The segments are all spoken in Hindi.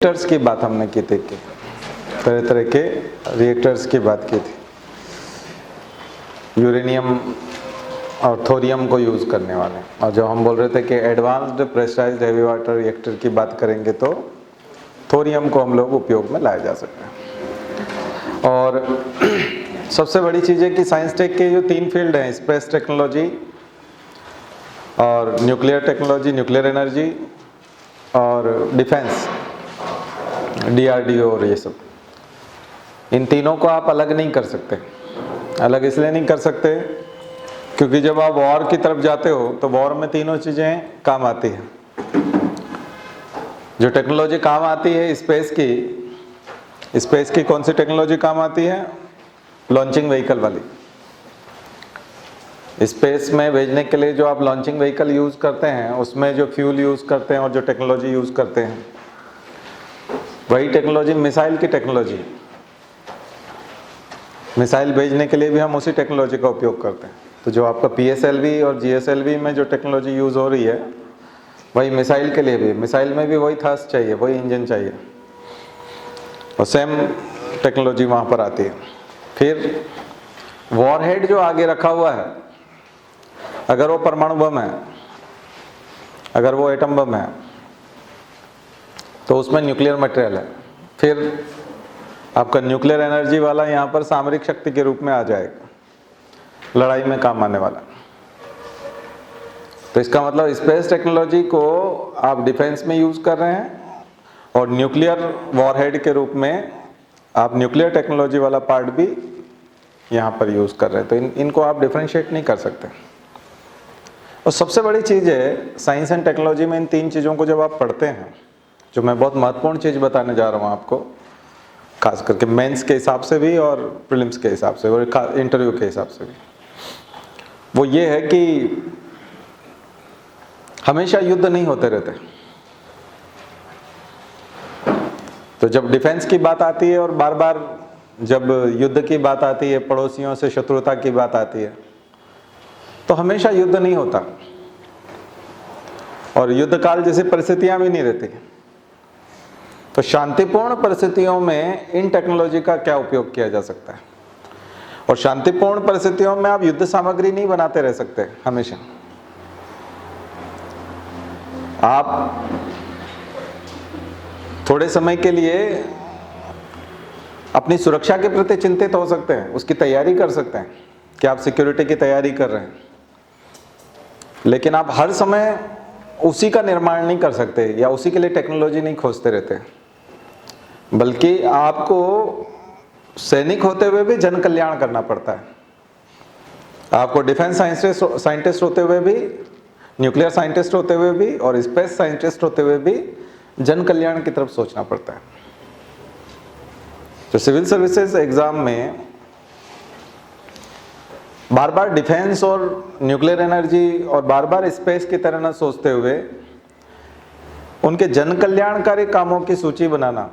रिएक्टर्स की बात हमने की थी कि तरह तरह के रिएक्टर्स की बात की थी, यूरेनियम और थोरियम को यूज़ करने वाले। और जब हम बोल रहे थे कि advanced pressurised heavy water reactor की बात करेंगे तो थोरियम को हम लोग उपयोग में लाया जा सकता है। और सबसे बड़ी चीज़ है कि साइंस टेक के जो 3 फील्ड हैं, स्पेस टेक्नोलॉजी और न्यूक्लियर टेक्नोलॉजी, न्यूक्लियर एनर्जी और डिफेंस, DRDO और ये सब, इन तीनों को आप अलग नहीं कर सकते। अलग इसलिए नहीं कर सकते क्योंकि जब आप वॉर की तरफ जाते हो तो वॉर में तीनों चीज़ें काम आती हैं। जो टेक्नोलॉजी काम आती है स्पेस की कौन सी टेक्नोलॉजी काम आती है? लॉन्चिंग व्हीकल वाली। स्पेस में भेजने के लिए जो आप लॉन्चिंग व्हीकल यूज़ करते हैं उसमें जो फ्यूल यूज़ करते हैं और जो टेक्नोलॉजी यूज़ करते हैं वही टेक्नोलॉजी मिसाइल की टेक्नोलॉजी। मिसाइल भेजने के लिए भी हम उसी टेक्नोलॉजी का उपयोग करते हैं। तो जो आपका PSLV और GSLV में जो टेक्नोलॉजी यूज़ हो रही है वही मिसाइल के लिए भी, मिसाइल में भी वही थ्रस्ट चाहिए, वही इंजन चाहिए और सेम टेक्नोलॉजी वहाँ पर आती है। फिर वॉरहेड जो आगे रखा हुआ है, अगर वो परमाणु बम है, अगर वो एटम बम है तो उसमें न्यूक्लियर मटेरियल है। फिर आपका न्यूक्लियर एनर्जी वाला यहाँ पर सामरिक शक्ति के रूप में आ जाएगा, लड़ाई में काम आने वाला। तो इसका मतलब स्पेस टेक्नोलॉजी को आप डिफेंस में यूज़ कर रहे हैं और न्यूक्लियर वॉरहेड के रूप में आप न्यूक्लियर टेक्नोलॉजी वाला पार्ट भी यहाँ पर यूज़ कर रहे हैं। तो इनको आप डिफ्रेंशिएट नहीं कर सकते। और सबसे बड़ी चीज़ है साइंस एंड टेक्नोलॉजी में इन 3 चीज़ों को जब आप पढ़ते हैं, जो मैं बहुत महत्वपूर्ण चीज़ बताने जा रहा हूँ आपको, खास करके मेंस के हिसाब से भी और प्रीलिम्स के हिसाब से और इंटरव्यू के हिसाब से भी, वो ये है कि हमेशा युद्ध नहीं होते रहते। तो जब डिफेंस की बात आती है और बार बार जब युद्ध की बात आती है, पड़ोसियों से शत्रुता की बात आती है, तो हमेशा युद्ध नहीं होता और युद्ध काल जैसी परिस्थितियां भी नहीं रहती। तो शांतिपूर्ण परिस्थितियों में इन टेक्नोलॉजी का क्या उपयोग किया जा सकता है? और शांतिपूर्ण परिस्थितियों में आप युद्ध सामग्री नहीं बनाते रह सकते हमेशा। आप थोड़े समय के लिए अपनी सुरक्षा के प्रति चिंतित हो सकते हैं, उसकी तैयारी कर सकते हैं कि आप सिक्योरिटी की तैयारी कर रहे हैं, लेकिन आप हर समय उसी का निर्माण नहीं कर सकते या उसी के लिए टेक्नोलॉजी नहीं खोजते रहते, बल्कि आपको सैनिक होते हुए भी जन कल्याण करना पड़ता है। आपको डिफेंस साइंटिस्ट होते हुए भी, न्यूक्लियर साइंटिस्ट होते हुए भी और स्पेस साइंटिस्ट होते हुए भी जन कल्याण की तरफ सोचना पड़ता है। तो सिविल सर्विसेज एग्जाम में बार बार डिफेंस और न्यूक्लियर एनर्जी और बार बार स्पेस की तरह न सोचते हुए उनके जन कल्याणकारी कामों की सूची बनाना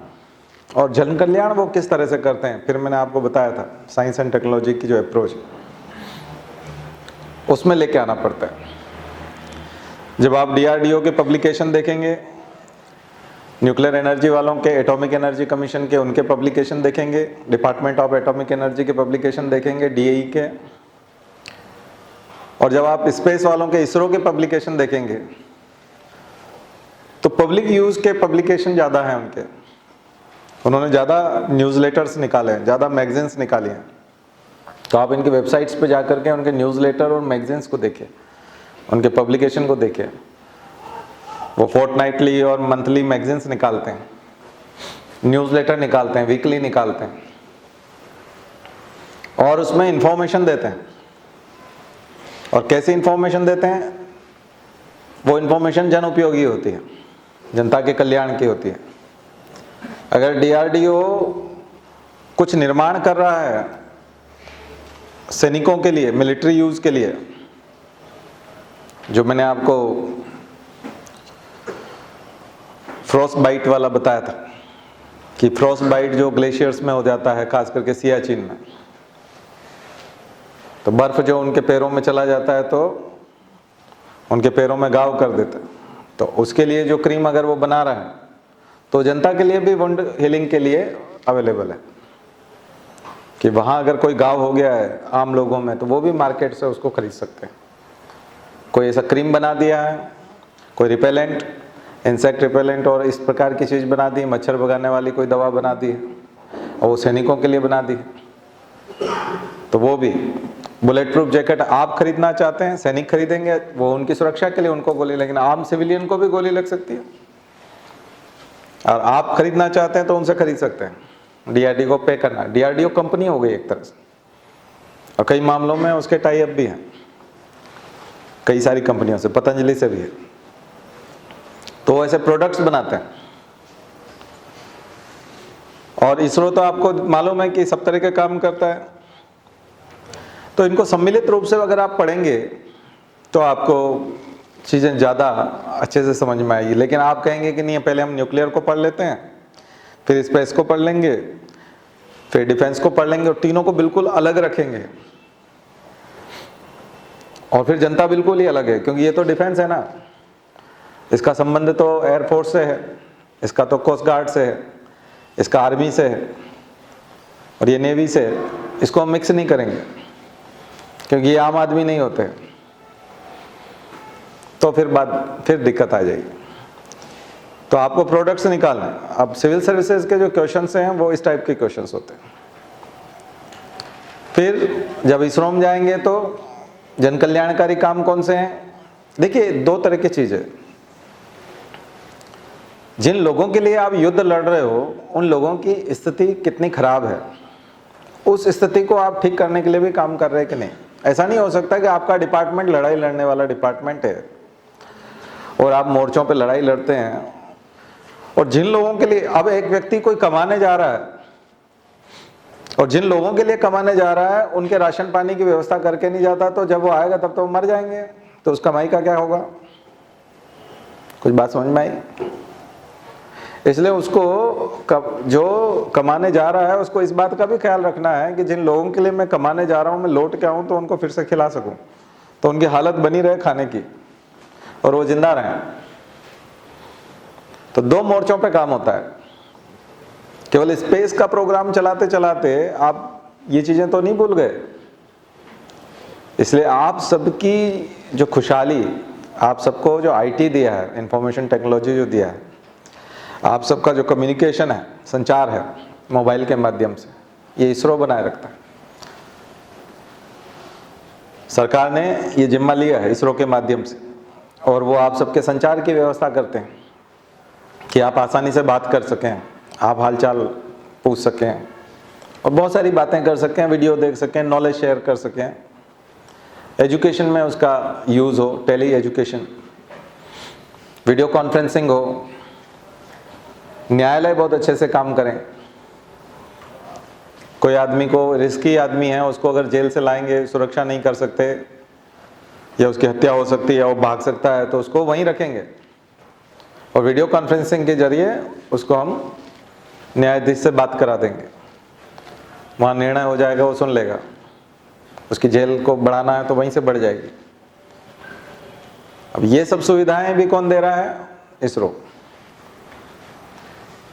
और जन कल्याण वो किस तरह से करते हैं, फिर मैंने आपको बताया था साइंस एंड टेक्नोलॉजी की जो अप्रोच है उसमें लेके आना पड़ता है। जब आप DRDO के पब्लिकेशन देखेंगे, न्यूक्लियर एनर्जी वालों के, एटॉमिक एनर्जी कमीशन के, उनके पब्लिकेशन देखेंगे, डिपार्टमेंट ऑफ एटॉमिक एनर्जी के पब्लिकेशन देखेंगे, DAE के, और जब आप स्पेस वालों के, इसरो के पब्लिकेशन देखेंगे तो पब्लिक यूज के पब्लिकेशन ज़्यादा हैं उनके। उन्होंने ज़्यादा न्यूज़लेटर्स निकाले हैं, ज़्यादा मैगजीन्स निकाली हैं। तो आप इनकी वेबसाइट्स पे जा करके उनके न्यूज़लेटर और मैगजीन्स को देखिए, उनके पब्लिकेशन को देखिए। वो फोर्टनाइटली और मंथली मैगजीन्स निकालते हैं, न्यूज़लेटर निकालते हैं, वीकली निकालते हैं और उसमें इंफॉर्मेशन देते हैं। और कैसी इंफॉर्मेशन देते हैं? वो इंफॉर्मेशन जन उपयोगी होती है, जनता के कल्याण की होती है। अगर DRDO कुछ निर्माण कर रहा है सैनिकों के लिए, मिलिट्री यूज के लिए, जो मैंने आपको फ्रॉस्ट बाइट वाला बताया था कि फ्रॉस्ट बाइट जो ग्लेशियर्स में हो जाता है, खास करके सियाचिन में, तो बर्फ जो उनके पैरों में चला जाता है तो उनके पैरों में घाव कर देता है। तो उसके लिए जो क्रीम अगर वो बना रहा है तो जनता के लिए भी वुंड हीलिंग के लिए अवेलेबल है कि वहाँ अगर कोई घाव हो गया है आम लोगों में तो वो भी मार्केट से उसको खरीद सकते हैं। कोई ऐसा क्रीम बना दिया है, कोई रिपेलेंट, इंसेक्ट रिपेलेंट और इस प्रकार की चीज़ बना दी, मच्छर भगाने वाली कोई दवा बना दी और वो सैनिकों के लिए बना दी, तो वो भी बुलेट प्रूफ जैकेट आप खरीदना चाहते हैं, सैनिक खरीदेंगे, वो उनकी सुरक्षा के लिए उनको गोली, लेकिन आम सिविलियन को भी गोली लग सकती है और आप खरीदना चाहते हैं तो उनसे खरीद सकते हैं। DRDO को पे करना, DRDO कंपनी हो गई एक तरह से, और कई मामलों में उसके टाई अप भी हैं कई सारी कंपनियों से, पतंजलि से भी है, तो ऐसे प्रोडक्ट्स बनाते हैं। और इसरो तो आपको मालूम है कि सब तरह के काम करता है, तो इनको सम्मिलित रूप से अगर आप पढ़ेंगे तो आपको चीज़ें ज़्यादा अच्छे से समझ में आएगी। लेकिन आप कहेंगे कि नहीं पहले हम न्यूक्लियर को पढ़ लेते हैं, फिर स्पेस को पढ़ लेंगे, फिर डिफेंस को पढ़ लेंगे और तीनों को बिल्कुल अलग रखेंगे, और फिर जनता बिल्कुल ही अलग है, क्योंकि ये तो डिफेंस है ना, इसका संबंध तो एयरफोर्स से है, इसका तो कोस्ट गार्ड से है, इसका आर्मी से है और ये नेवी से है। इसको हम मिक्स नहीं करेंगे क्योंकि ये आम आदमी नहीं होते, तो फिर दिक्कत आ जाएगी। तो आपको प्रोडक्ट्स निकालना है। अब सिविल सर्विसेज के जो क्वेश्चंस हैं वो इस टाइप के क्वेश्चंस होते हैं। फिर जब इसरो में जाएंगे तो जन कल्याणकारी काम कौन से हैं? देखिए, दो तरह की चीज़ें, जिन लोगों के लिए आप युद्ध लड़ रहे हो उन लोगों की स्थिति कितनी खराब है, उस स्थिति को आप ठीक करने के लिए भी काम कर रहे हैं कि नहीं। ऐसा नहीं हो सकता कि आपका डिपार्टमेंट लड़ाई लड़ने वाला डिपार्टमेंट है और आप मोर्चों पे लड़ाई लड़ते हैं, और जिन लोगों के लिए अब एक व्यक्ति कोई कमाने जा रहा है और जिन लोगों के लिए कमाने जा रहा है उनके राशन पानी की व्यवस्था करके नहीं जाता, तो जब वो आएगा तब तो वो मर जाएंगे, तो उस कमाई का क्या होगा? कुछ बात समझ में आई? इसलिए उसको जो कमाने जा रहा है उसको इस बात का भी ख्याल रखना है कि जिन लोगों के लिए मैं कमाने जा रहा हूँ मैं लौट के आऊँ तो उनको फिर से खिला सकूँ, तो उनकी हालत बनी रहे खाने की और वो जिंदा रहें। तो दो मोर्चों पे काम होता है। केवल स्पेस का प्रोग्राम चलाते चलाते आप ये चीजें तो नहीं भूल गए। इसलिए आप सबकी जो खुशहाली, आप सबको जो IT दिया है, इंफॉर्मेशन टेक्नोलॉजी जो दिया है, आप सबका जो कम्युनिकेशन है, संचार है मोबाइल के माध्यम से, ये इसरो बनाए रखता है। सरकार ने ये जिम्मा लिया है इसरो के माध्यम से, और वो आप सबके संचार की व्यवस्था करते हैं कि आप आसानी से बात कर सकें, आप हालचाल पूछ सकें और बहुत सारी बातें कर सकें, वीडियो देख सकें, नॉलेज शेयर कर सकें। एजुकेशन में उसका यूज़ हो, टेली एजुकेशन, वीडियो कॉन्फ्रेंसिंग हो, न्यायालय बहुत अच्छे से काम करें। कोई आदमी को, रिस्की आदमी है, उसको अगर जेल से लाएंगे, सुरक्षा नहीं कर सकते या उसकी हत्या हो सकती है या वो भाग सकता है, तो उसको वहीं रखेंगे और वीडियो कॉन्फ्रेंसिंग के जरिए उसको हम न्यायाधीश से बात करा देंगे, वहाँ निर्णय हो जाएगा, वो सुन लेगा। उसकी जेल को बढ़ाना है तो वहीं से बढ़ जाएगी। अब ये सब सुविधाएं भी कौन दे रहा है? इसरो।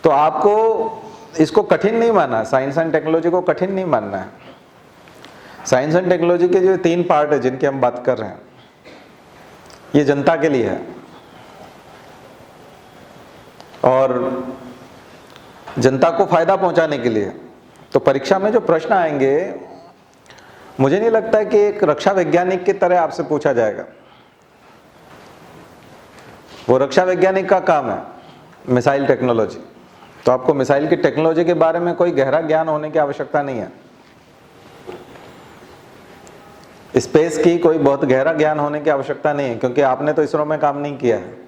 तो आपको इसको कठिन नहीं मानना, साइंस एंड टेक्नोलॉजी को कठिन नहीं मानना है। साइंस एंड टेक्नोलॉजी के जो 3 पार्ट है जिनकी हम बात कर रहे हैं, ये जनता के लिए है। और जनता को फायदा पहुंचाने के लिए, तो परीक्षा में जो प्रश्न आएंगे, मुझे नहीं लगता कि एक रक्षा वैज्ञानिक की तरह आपसे पूछा जाएगा। वो रक्षा वैज्ञानिक का काम है मिसाइल टेक्नोलॉजी, तो आपको मिसाइल की टेक्नोलॉजी के बारे में कोई गहरा ज्ञान होने की आवश्यकता नहीं है। स्पेस की कोई बहुत गहरा ज्ञान होने की आवश्यकता नहीं है, क्योंकि आपने तो इसरो में काम नहीं किया है।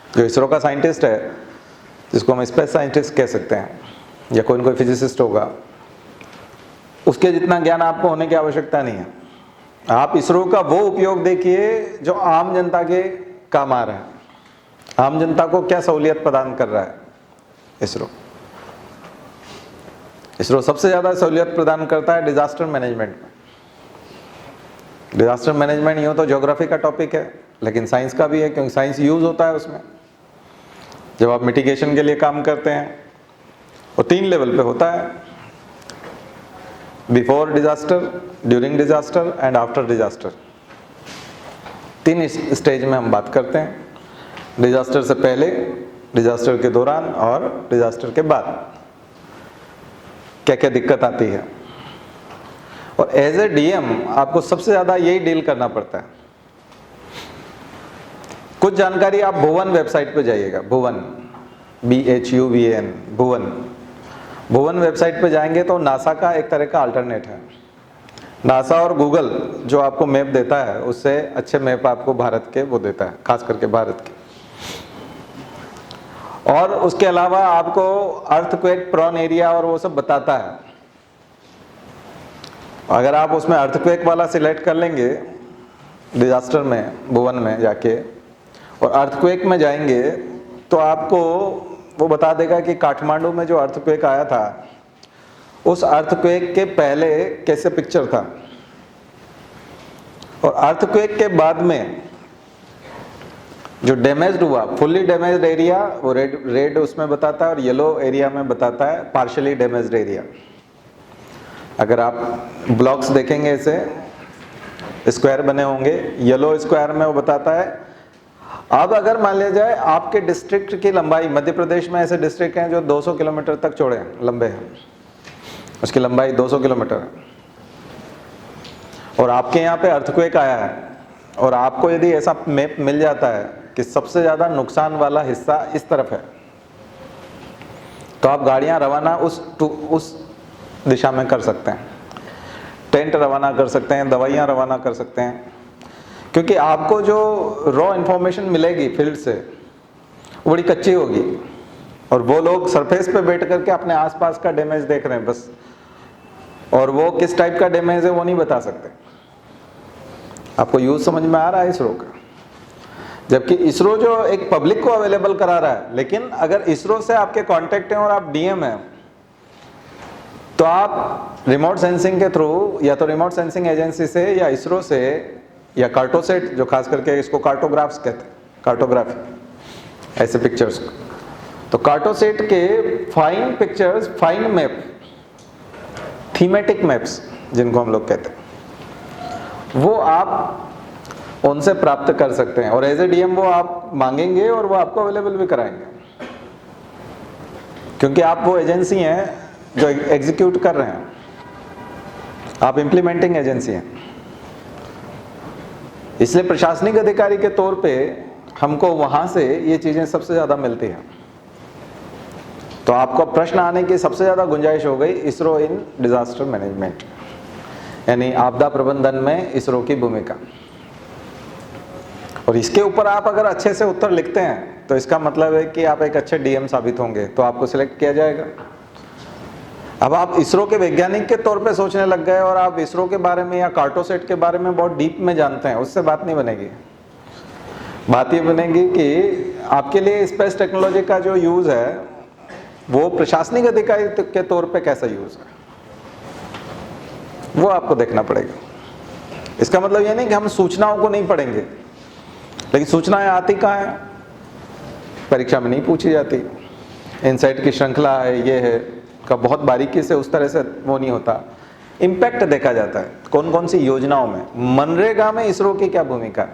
जो इसरो का साइंटिस्ट है, जिसको हम स्पेस साइंटिस्ट कह सकते हैं, या कोई फिजिसिस्ट होगा, उसके जितना ज्ञान आपको होने की आवश्यकता नहीं है। आप इसरो का वो उपयोग देखिए जो आम जनता के काम आ रहा है। आम जनता को क्या सहूलियत प्रदान कर रहा है इसरो? इसरो सबसे ज़्यादा सहूलियत प्रदान करता है डिजास्टर मैनेजमेंट में। डिजास्टर मैनेजमेंट यूँ तो ज्योग्राफी का टॉपिक है, लेकिन साइंस का भी है, क्योंकि साइंस यूज होता है उसमें। जब आप मिटिगेशन के लिए काम करते हैं, वो 3 लेवल पे होता है, before disaster, during disaster and after disaster. 3 stage में हम बात करते हैं, डिजास्टर से पहले, डिजास्टर के दौरान और डिजास्टर के बाद क्या क्या दिक्कत आती है। और एज ए डीएम आपको सबसे ज़्यादा यही डील करना पड़ता है। कुछ जानकारी आप भुवन वेबसाइट पे जाइएगा, भुवन, BHUVAN, भुवन वेबसाइट पे जाएंगे तो नासा का एक तरह का अल्टरनेट है। नासा और गूगल जो आपको मैप देता है, उससे अच्छे मैप आपको भारत के वो देता है, खास करके भारत के। और उसके अलावा आपको अर्थक्वेक प्रोन एरिया और वो सब बताता है। अगर आप उसमें अर्थक्वेक वाला सिलेक्ट कर लेंगे डिजास्टर में, भुवन में जाके, और अर्थक्वेक में जाएंगे तो आपको वो बता देगा कि काठमांडू में जो अर्थक्वेक आया था, उस अर्थक्वेक के पहले कैसे पिक्चर था, और अर्थक्वेक के बाद में जो डैमेज्ड हुआ, फुल्ली डैमेज्ड एरिया वो रेड उसमें बताता है, और येलो एरिया में बताता है पार्शियली डैमेज्ड एरिया। अगर आप ब्लॉक्स देखेंगे, ऐसे स्क्वायर बने होंगे, येलो स्क्वायर में वो बताता है। अब अगर मान लिया जाए आपके डिस्ट्रिक्ट की लंबाई, मध्य प्रदेश में ऐसे डिस्ट्रिक्ट हैं जो 200 किलोमीटर तक चौड़े हैं, लंबे हैं, उसकी लंबाई 200 किलोमीटर है, और आपके यहाँ पे अर्थक्वेक आया है, और आपको यदि ऐसा मैप मिल जाता है कि सबसे ज़्यादा नुकसान वाला हिस्सा इस तरफ है, तो आप गाड़ियाँ रवाना उस दिशा में कर सकते हैं, टेंट रवाना कर सकते हैं, दवाइयाँ रवाना कर सकते हैं, क्योंकि आपको जो रॉ इन्फॉर्मेशन मिलेगी फील्ड से वो बड़ी कच्ची होगी, और वो लोग सरफेस पे बैठ करके अपने आसपास का डैमेज देख रहे हैं बस, और वो किस टाइप का डैमेज है वो नहीं बता सकते। आपको यूज समझ में आ रहा है इसरो का? जबकि इसरो जो एक पब्लिक को अवेलेबल करा रहा है, लेकिन अगर इसरो से आपके कांटेक्ट हैं और आप डीएम हैं, तो आप रिमोट सेंसिंग के थ्रू, या तो रिमोट सेंसिंग एजेंसी से, या इसरो से, या कार्टोसेट, जो खास करके इसको कार्टोग्राफ्स कहते हैं, कार्टोग्राफी ऐसे पिक्चर्स को, तो कार्टोसेट के fine pictures, fine map, thematic maps जिनको हम लोग कहते हैं, वो आप उनसे प्राप्त कर सकते हैं, और एज ए डीएम वो आप मांगेंगे और वो आपको अवेलेबल भी कराएंगे, क्योंकि आप वो एजेंसी हैं जो एग्जीक्यूट कर रहे हैं, आप इम्प्लीमेंटिंग एजेंसी हैं। इसलिए प्रशासनिक अधिकारी के तौर पे हमको वहां से ये चीजें सबसे ज्यादा मिलती हैं। तो आपको प्रश्न आने की सबसे ज्यादा गुंजाइश हो गई इसरो इन डिजास्टर मैनेजमेंट, यानी आपदा प्रबंधन में इसरो की भूमिका। और इसके ऊपर आप अगर अच्छे से उत्तर लिखते हैं तो इसका मतलब है कि आप एक अच्छे डीएम साबित होंगे, तो आपको सिलेक्ट किया जाएगा। अब आप इसरो के वैज्ञानिक के तौर पे सोचने लग गए और आप इसरो के बारे में या कार्टोसेट के बारे में बहुत डीप में जानते हैं, उससे बात नहीं बनेगी। बात ये बनेगी कि आपके लिए स्पेस टेक्नोलॉजी का जो यूज है वो प्रशासनिक अधिकारी के तौर पे कैसा यूज है, वो आपको देखना पड़ेगा। इसका मतलब ये नहीं कि हम सूचनाओं को नहीं पढ़ेंगे, लेकिन सूचनाएं आती कहाँ है? परीक्षा में नहीं पूछी जाती। इनसाइट की श्रृंखला है, ये है का बहुत बारीकी से उस तरह से वो नहीं होता। इम्पैक्ट देखा जाता है कौन कौन सी योजनाओं में। मनरेगा में इसरो की क्या भूमिका है?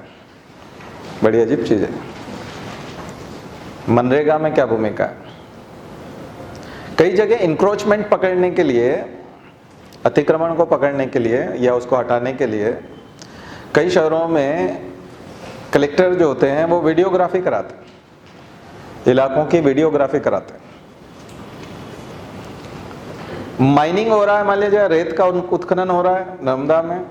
बड़ी अजीब चीज है। मनरेगा में क्या भूमिका है? कई जगह इंक्रोचमेंट पकड़ने के लिए, अतिक्रमण को पकड़ने के लिए या उसको हटाने के लिए कई शहरों में कलेक्टर जो होते हैं वो वीडियोग्राफी कराते हैं, इलाकों की वीडियोग्राफी कराते हैं। माइनिंग हो रहा है, मान लीजिए रेत का उत्खनन हो रहा है नर्मदा में,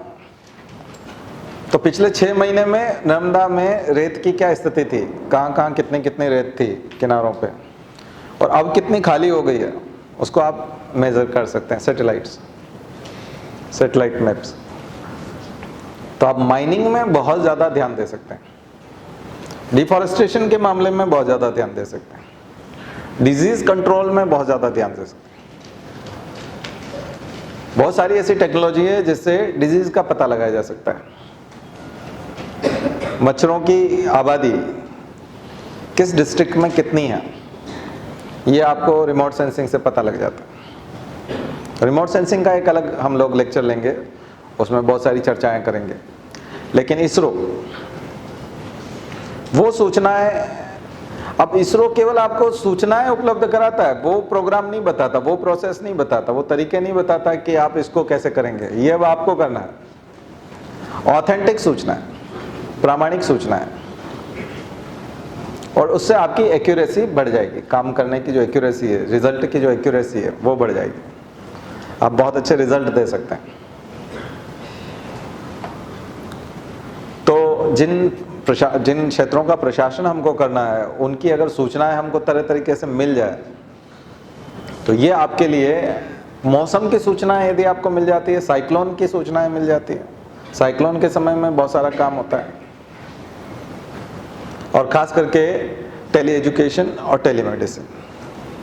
तो पिछले 6 महीने में नर्मदा में रेत की क्या स्थिति थी, कहाँ कहाँ कितनी कितनी रेत थी किनारों पे, और अब कितनी खाली हो गई है, उसको आप मेजर कर सकते हैं सैटेलाइट मैप्स। तो आप माइनिंग में बहुत ज़्यादा ध्यान दे सकते हैं, डिफॉरेस्टेशन के मामले में बहुत ज़्यादा ध्यान दे सकते हैं, डिजीज कंट्रोल में बहुत ज़्यादा ध्यान दे सकते हैं। बहुत सारी ऐसी टेक्नोलॉजी है जिससे डिजीज का पता लगाया जा सकता है। मच्छरों की आबादी किस डिस्ट्रिक्ट में कितनी है, ये आपको रिमोट सेंसिंग से पता लग जाता है। रिमोट सेंसिंग का एक अलग हम लोग लेक्चर लेंगे, उसमें बहुत सारी चर्चाएं करेंगे। लेकिन इसरो वो सूचनाएं, अब इसरो केवल आपको सूचनाएं उपलब्ध कराता है, वो प्रोग्राम नहीं बताता, वो प्रोसेस नहीं बताता, वो तरीके नहीं बताता कि आप इसको कैसे करेंगे। ये अब आपको करना है। ऑथेंटिक सूचना है, प्रामाणिक सूचना है, और उससे आपकी एक्यूरेसी बढ़ जाएगी। काम करने की जो एक्यूरेसी है, रिजल्ट की जो एक्यूरेसी है, वो बढ़ जाएगी। आप बहुत अच्छे रिजल्ट दे सकते हैं। तो जिन क्षेत्रों का प्रशासन हमको करना है, उनकी अगर सूचनाएं हमको तरह तरीके से मिल जाए, तो ये आपके लिए मौसम की सूचनाएं यदि आपको मिल जाती है, साइक्लोन की सूचनाएं मिल जाती है, साइक्लोन के समय में बहुत सारा काम होता है, और खास करके टेली एजुकेशन और टेलीमेडिसिन।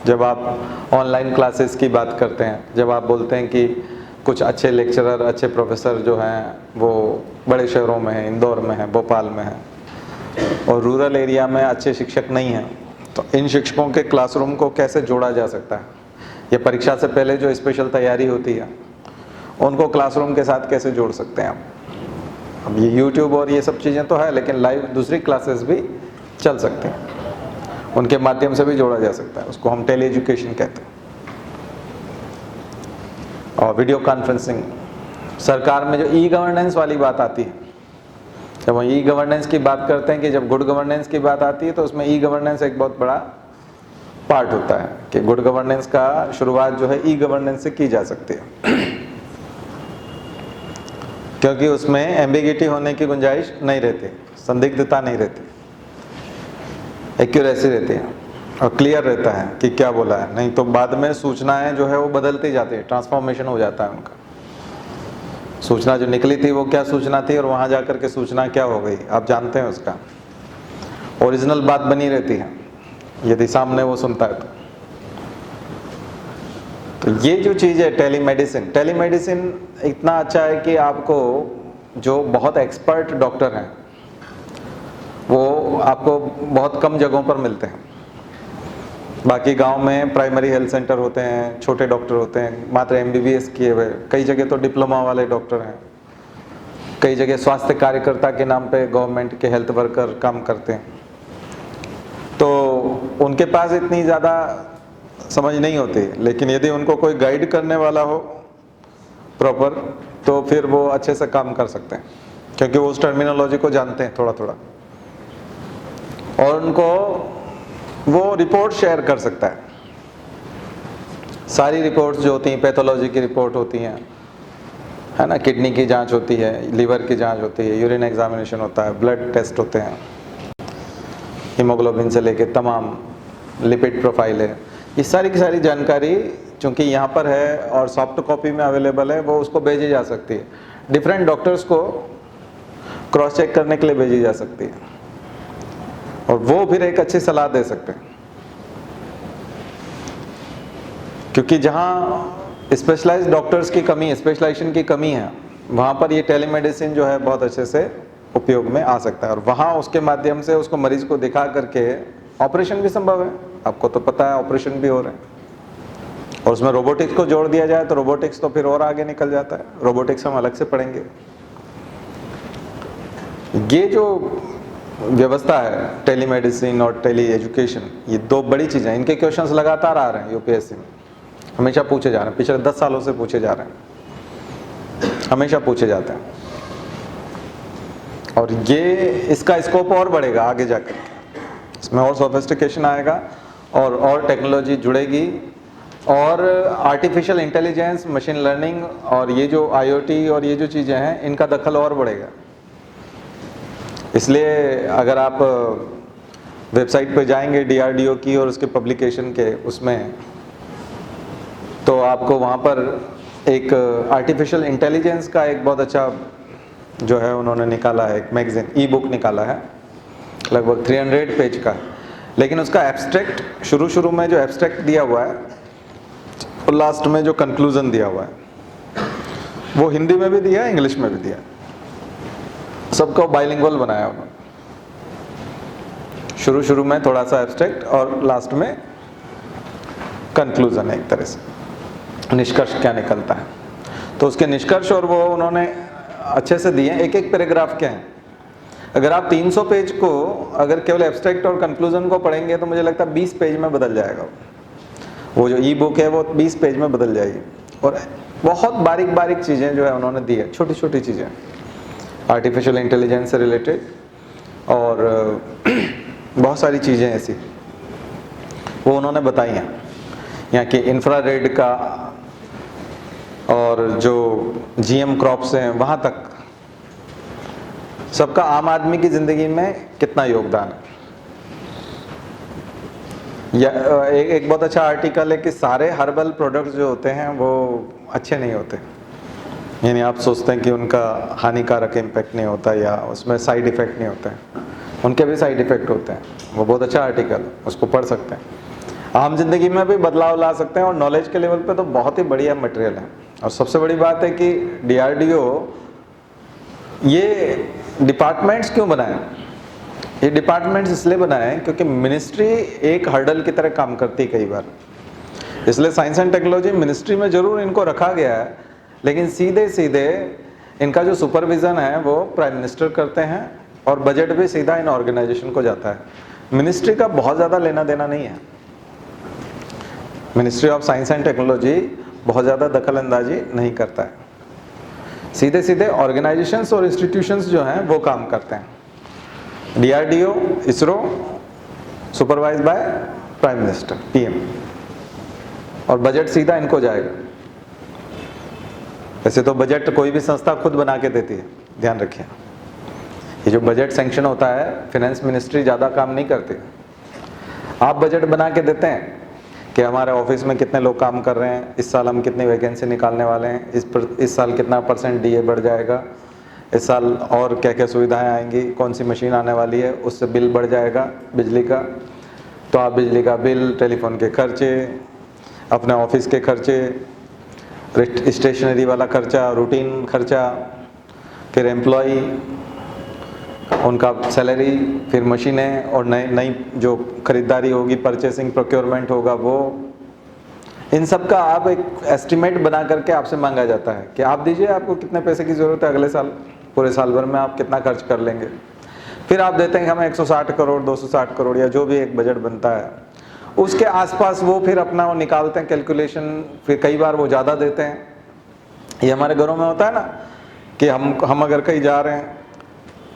जब आप ऑनलाइन क्लासेस की बात करते हैं, जब आप बोलते हैं कि कुछ अच्छे लेक्चरर, अच्छे प्रोफेसर जो हैं वो बड़े शहरों में हैं, इंदौर में हैं, भोपाल में हैं, और रूरल एरिया में अच्छे शिक्षक नहीं हैं, तो इन शिक्षकों के क्लासरूम को कैसे जोड़ा जा सकता है? ये परीक्षा से पहले जो स्पेशल तैयारी होती है, उनको क्लासरूम के साथ कैसे जोड़ सकते हैं आप? अब ये यूट्यूब और ये सब चीज़ें तो है, लेकिन लाइव दूसरी क्लासेस भी चल सकती हैं, उनके माध्यम से भी जोड़ा जा सकता है। उसको हम टेली एजुकेशन कहते हैं। और वीडियो कॉन्फ्रेंसिंग, सरकार में जो ई गवर्नेंस वाली बात आती है, जब हम ई गवर्नेंस की बात करते हैं कि जब गुड गवर्नेंस की बात आती है, तो उसमें ई गवर्नेंस एक बहुत बड़ा पार्ट होता है कि गुड गवर्नेंस का शुरुआत जो है ई गवर्नेंस से की जा सकती है, क्योंकि उसमें एम्बिगिटी होने की गुंजाइश नहीं रहती, संदिग्धता नहीं रहती, एक्यूरेसी रहती है और क्लियर रहता है कि क्या बोला है। नहीं तो बाद में सूचनाएं जो है वो बदलती जाती है, ट्रांसफॉर्मेशन हो जाता है उनका। सूचना जो निकली थी वो क्या सूचना थी, और वहां जाकर के सूचना क्या हो गई, आप जानते हैं उसका। ओरिजिनल बात बनी रहती है यदि सामने वो सुनता है तो ये जो चीज़ है टेलीमेडिसिन, टेलीमेडिसिन इतना अच्छा है कि आपको जो बहुत एक्सपर्ट डॉक्टर हैं वो आपको बहुत कम जगहों पर मिलते हैं। बाकी गांव में प्राइमरी हेल्थ सेंटर होते हैं, छोटे डॉक्टर होते हैं, मात्र MBBS किए हुए, कई जगह तो डिप्लोमा वाले डॉक्टर हैं, कई जगह स्वास्थ्य कार्यकर्ता के नाम पे गवर्नमेंट के हेल्थ वर्कर काम करते हैं, तो उनके पास इतनी ज़्यादा समझ नहीं होती। लेकिन यदि उनको कोई गाइड करने वाला हो प्रॉपर, तो फिर वो अच्छे से काम कर सकते हैं, क्योंकि वो उस टर्मिनोलॉजी को जानते हैं थोड़ा थोड़ा, और उनको वो रिपोर्ट शेयर कर सकता है। सारी रिपोर्ट्स जो होती हैं, पैथोलॉजी की रिपोर्ट होती हैं, है ना, किडनी की जांच होती है, लीवर की जांच होती है, यूरिन एग्जामिनेशन होता है, ब्लड टेस्ट होते हैं, हीमोग्लोबिन से लेके तमाम लिपिड प्रोफाइल है, ये सारी की सारी जानकारी चूँकि यहाँ पर है और सॉफ्ट कॉपी में अवेलेबल है, वो उसको भेजी जा सकती है, डिफरेंट डॉक्टर्स को क्रॉस चेक करने के लिए भेजी जा सकती है, और वो फिर एक अच्छी सलाह दे सकते हैं। क्योंकि जहाँ स्पेशलाइज्ड डॉक्टर्स की कमी है, स्पेशलाइजेशन की कमी है, वहाँ पर ये टेलीमेडिसिन जो है बहुत अच्छे से उपयोग में आ सकता है, और वहाँ उसके माध्यम से उसको मरीज को दिखा करके ऑपरेशन भी संभव है। आपको तो पता है ऑपरेशन भी हो रहे हैं, और उसमें रोबोटिक्स को जोड़ दिया जाए तो रोबोटिक्स तो फिर और आगे निकल जाता है। रोबोटिक्स हम अलग से पढ़ेंगे। ये जो व्यवस्था है टेलीमेडिसिन और टेली एजुकेशन, ये दो बड़ी चीज़ें, इनके क्वेश्चंस लगातार आ रहे हैं यूपीएससी में, हमेशा पूछे जा रहे हैं, पिछले 10 सालों से पूछे जा रहे हैं, हमेशा पूछे जाते हैं, और ये इसका स्कोप और बढ़ेगा आगे जाकर, इसमें और सोफिस्टिकेशन आएगा और टेक्नोलॉजी जुड़ेगी, और आर्टिफिशियल इंटेलिजेंस, मशीन लर्निंग और ये जो IoT और ये जो चीज़ें हैं, इनका दखल और बढ़ेगा। इसलिए अगर आप वेबसाइट पर जाएंगे DRDO की और उसके पब्लिकेशन के उसमें, तो आपको वहाँ पर एक आर्टिफिशियल इंटेलिजेंस का एक बहुत अच्छा जो है उन्होंने निकाला है, एक मैगजीन ई-बुक निकाला है, लगभग 300 पेज का, लेकिन उसका एब्स्ट्रैक्ट शुरू में जो एब्स्ट्रैक्ट दिया हुआ है और लास्ट में जो कंक्लूजन दिया हुआ है, वो हिंदी में भी दिया है, इंग्लिश में भी दिया है, सबको बाइलिंगुअल बनाया उन्होंने। शुरू में थोड़ा सा एब्स्ट्रैक्ट और लास्ट में कंक्लूजन है एक तरह से, निष्कर्ष क्या निकलता है। तो उसके निष्कर्ष और वो उन्होंने अच्छे से दिए, एक एक पैराग्राफ के हैं। अगर आप 300 पेज को अगर केवल एब्स्ट्रैक्ट और कंक्लूजन को पढ़ेंगे तो मुझे लगता है 20 पेज में बदल जाएगा। वो जो ई बुक है वो 20 पेज में बदल जाएगी। और बहुत बारीक बारीक चीज़ें जो है उन्होंने दी है, छोटी छोटी चीज़ें आर्टिफिशियल इंटेलिजेंस से रिलेटेड, और बहुत सारी चीज़ें ऐसी वो उन्होंने बताई हैं। यहाँ के इंफ्रारेड का और जो जीएम क्रॉप्स हैं वहाँ तक सबका आम आदमी की ज़िंदगी में कितना योगदान है। या एक बहुत अच्छा आर्टिकल है कि सारे हर्बल प्रोडक्ट्स जो होते हैं वो अच्छे नहीं होते, यानी आप सोचते हैं कि उनका हानिकारक इम्पैक्ट नहीं होता या उसमें साइड इफ़ेक्ट नहीं होते हैं, उनके भी साइड इफ़ेक्ट होते हैं। वो बहुत अच्छा आर्टिकल, उसको पढ़ सकते हैं, आम जिंदगी में भी बदलाव ला सकते हैं, और नॉलेज के लेवल पे तो बहुत ही बढ़िया मटेरियल है। और सबसे बड़ी बात है कि डीआरडीओ ये डिपार्टमेंट्स क्यों बनाए? ये डिपार्टमेंट्स इसलिए बनाए क्योंकि मिनिस्ट्री एक हर्डल की तरह काम करती है कई बार, इसलिए साइंस एंड टेक्नोलॉजी मिनिस्ट्री में जरूर इनको रखा गया है, लेकिन सीधे सीधे इनका जो सुपरविज़न है वो प्राइम मिनिस्टर करते हैं, और बजट भी सीधा इन ऑर्गेनाइजेशन को जाता है। मिनिस्ट्री का बहुत ज़्यादा लेना देना नहीं है। Ministry of science and technology बहुत ज़्यादा दखल अंदाजी नहीं करता है, सीधे सीधे ऑर्गेनाइजेशंस और इंस्टीट्यूशंस जो हैं वो काम करते हैं। DRDO, ISRO supervise by prime minister, PM, और बजट सीधा इनको जाएगा। वैसे तो बजट कोई भी संस्था खुद बना के देती है, ध्यान रखिए। ये जो बजट सैंक्शन होता है, फाइनेंस मिनिस्ट्री ज़्यादा काम नहीं करती। आप बजट बना के देते हैं कि हमारे ऑफिस में कितने लोग काम कर रहे हैं, इस साल हम कितनी वैकेंसी निकालने वाले हैं, इस साल कितना % डीए बढ़ जाएगा, इस साल और क्या क्या सुविधाएं आएंगी, कौन सी मशीन आने वाली है, उससे बिल बढ़ जाएगा बिजली का, तो आप बिजली का बिल, टेलीफोन के खर्चे, अपने ऑफिस के खर्चे, स्टेशनरी वाला खर्चा, रूटीन खर्चा, फिर एम्प्लॉई, उनका सैलरी, फिर मशीनें, और नई जो खरीदारी होगी, परचेसिंग, प्रोक्योरमेंट होगा, वो इन सब का आप एक एस्टिमेट बना करके आपसे मांगा जाता है कि आप दीजिए आपको कितने पैसे की ज़रूरत है अगले साल, पूरे साल भर में आप कितना खर्च कर लेंगे। फिर आप देते हैं कि हमें 160 करोड़ 260 करोड़ या जो भी एक बजट बनता है उसके आसपास वो फिर अपना वो निकालते हैं कैलकुलेशन, फिर कई बार वो ज़्यादा देते हैं। ये हमारे घरों में होता है ना कि हम अगर कहीं जा रहे हैं,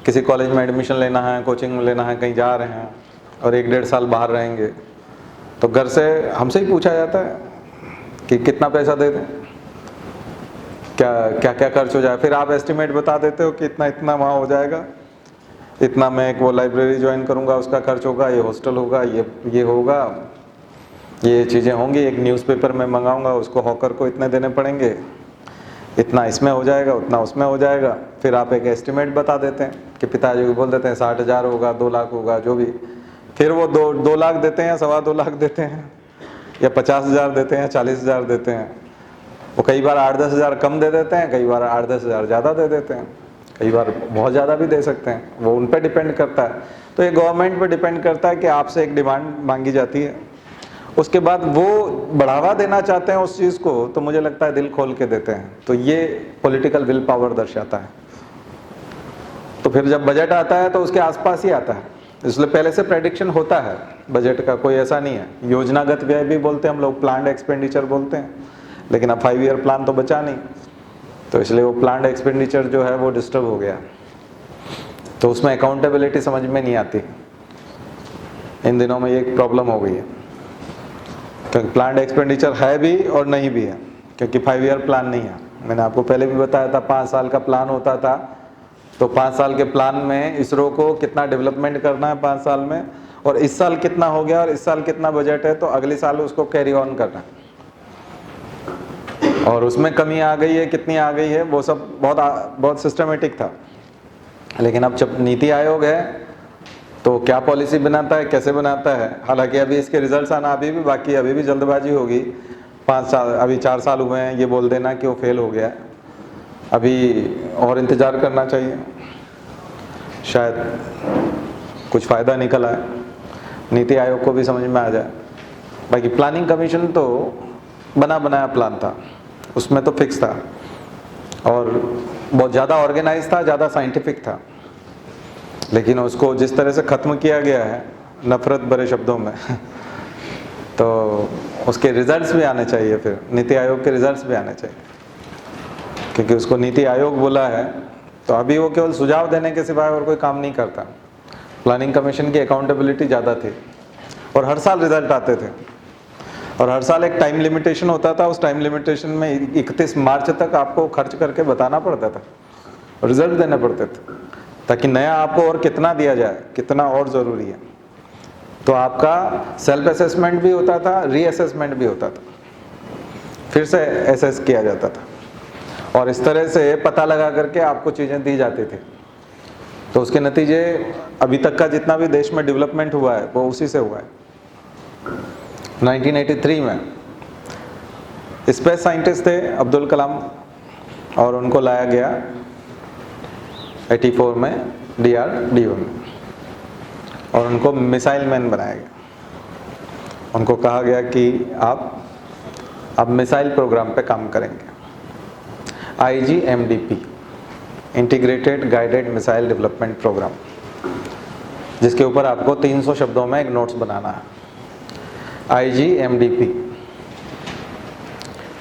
किसी कॉलेज में एडमिशन लेना है, कोचिंग लेना है, कहीं जा रहे हैं और 1-1.5 साल बाहर रहेंगे, तो घर से हमसे ही पूछा जाता है कि कितना पैसा दे दें, क्या क्या खर्च हो जाए। फिर आप एस्टिमेट बता देते हो कि इतना इतना वहाँ हो जाएगा, इतना मैं एक वो लाइब्रेरी ज्वाइन करूँगा उसका खर्च होगा, ये हॉस्टल होगा, ये होगा, ये चीज़ें होंगी, एक न्यूज़पेपर में मंगाऊँगा उसको हॉकर को इतने देने पड़ेंगे, इतना इसमें हो जाएगा, उतना उसमें हो जाएगा। फिर आप एक एस्टिमेट बता देते हैं कि पिताजी को बोल देते हैं 60,000 होगा, 2 लाख होगा, जो भी। फिर वो 2 लाख देते हैं, 2.25 लाख देते हैं, या 50,000 देते हैं, 40,000 देते हैं। वो कई बार 8-10 हज़ार कम दे देते हैं, कई बार 8-10 हज़ार ज़्यादा दे देते हैं, कई बार बहुत ज़्यादा भी दे सकते हैं, वो उन पर डिपेंड करता है। तो ये गवर्नमेंट पे डिपेंड करता है कि आपसे एक डिमांड मांगी जाती है, उसके बाद वो बढ़ावा देना चाहते हैं उस चीज़ को, तो मुझे लगता है दिल खोल के देते हैं। तो ये पॉलिटिकल विल पावर दर्शाता है। तो फिर जब बजट आता है तो उसके आसपास ही आता है, इसलिए पहले से प्रेडिक्शन होता है बजट का, कोई ऐसा नहीं है। योजनागत व्यय भी बोलते हैं हम लोग, प्लान्ड एक्सपेंडिचर बोलते हैं, लेकिन अब 5 ईयर प्लान तो बचा नहीं, तो इसलिए वो प्लान्ड एक्सपेंडिचर जो है वो डिस्टर्ब हो गया, तो उसमें अकाउंटेबिलिटी समझ में नहीं आती। इन दिनों में ये एक प्रॉब्लम हो गई है, क्योंकि प्लान्ड एक्सपेंडिचर है भी और नहीं भी है, क्योंकि 5 ईयर प्लान नहीं है। मैंने आपको पहले भी बताया था 5 साल का प्लान होता था, तो 5 साल के प्लान में इसरो को कितना डेवलपमेंट करना है 5 साल में, और इस साल कितना हो गया और इस साल कितना बजट है, तो अगले साल उसको कैरी ऑन करना है। और उसमें कमी आ गई है, कितनी आ गई है, वो सब बहुत सिस्टमेटिक था। लेकिन अब जब नीति आयोग है तो क्या पॉलिसी बनाता है, कैसे बनाता है, हालांकि अभी इसके रिजल्ट्स आना अभी भी बाकी है, अभी भी जल्दबाजी होगी। 5 साल, अभी 4 साल हुए हैं, ये बोल देना कि वो फेल हो गया, अभी और इंतज़ार करना चाहिए, शायद कुछ फ़ायदा निकल आए, नीति आयोग को भी समझ में आ जाए। बाकी प्लानिंग कमीशन तो बना बनाया प्लान था, उसमें तो फिक्स था और बहुत ज़्यादा ऑर्गेनाइज था, ज़्यादा साइंटिफिक था, लेकिन उसको जिस तरह से ख़त्म किया गया है नफ़रत भरे शब्दों में तो उसके रिजल्ट्स भी आने चाहिए, फिर नीति आयोग के रिजल्ट्स भी आने चाहिए, क्योंकि उसको नीति आयोग बोला है तो अभी वो केवल सुझाव देने के सिवाय और कोई काम नहीं करता। प्लानिंग कमीशन की अकाउंटेबिलिटी ज़्यादा थी और हर साल रिजल्ट आते थे और हर साल एक टाइम लिमिटेशन होता था, उस टाइम लिमिटेशन में 31 मार्च तक आपको खर्च करके बताना पड़ता था, रिजल्ट देने पड़ते थे, ताकि नया आपको और कितना दिया जाए, कितना और ज़रूरी है। तो आपका सेल्फ असेसमेंट भी होता था, रीअसेसमेंट भी होता था, फिर से असेस किया जाता था और इस तरह से पता लगा करके आपको चीज़ें दी जाती थी। तो उसके नतीजे अभी तक का जितना भी देश में डेवलपमेंट हुआ है वो उसी से हुआ है। 1983 में स्पेस साइंटिस्ट थे अब्दुल कलाम और उनको लाया गया 84 में DRDO में और उनको मिसाइल मैन बनाया गया। उनको कहा गया कि आप मिसाइल प्रोग्राम पे काम करेंगे, IGMDP, integrated guided missile development program, जिसके ऊपर आपको 300 शब्दों में एक नोट्स बनाना है। IGMDP,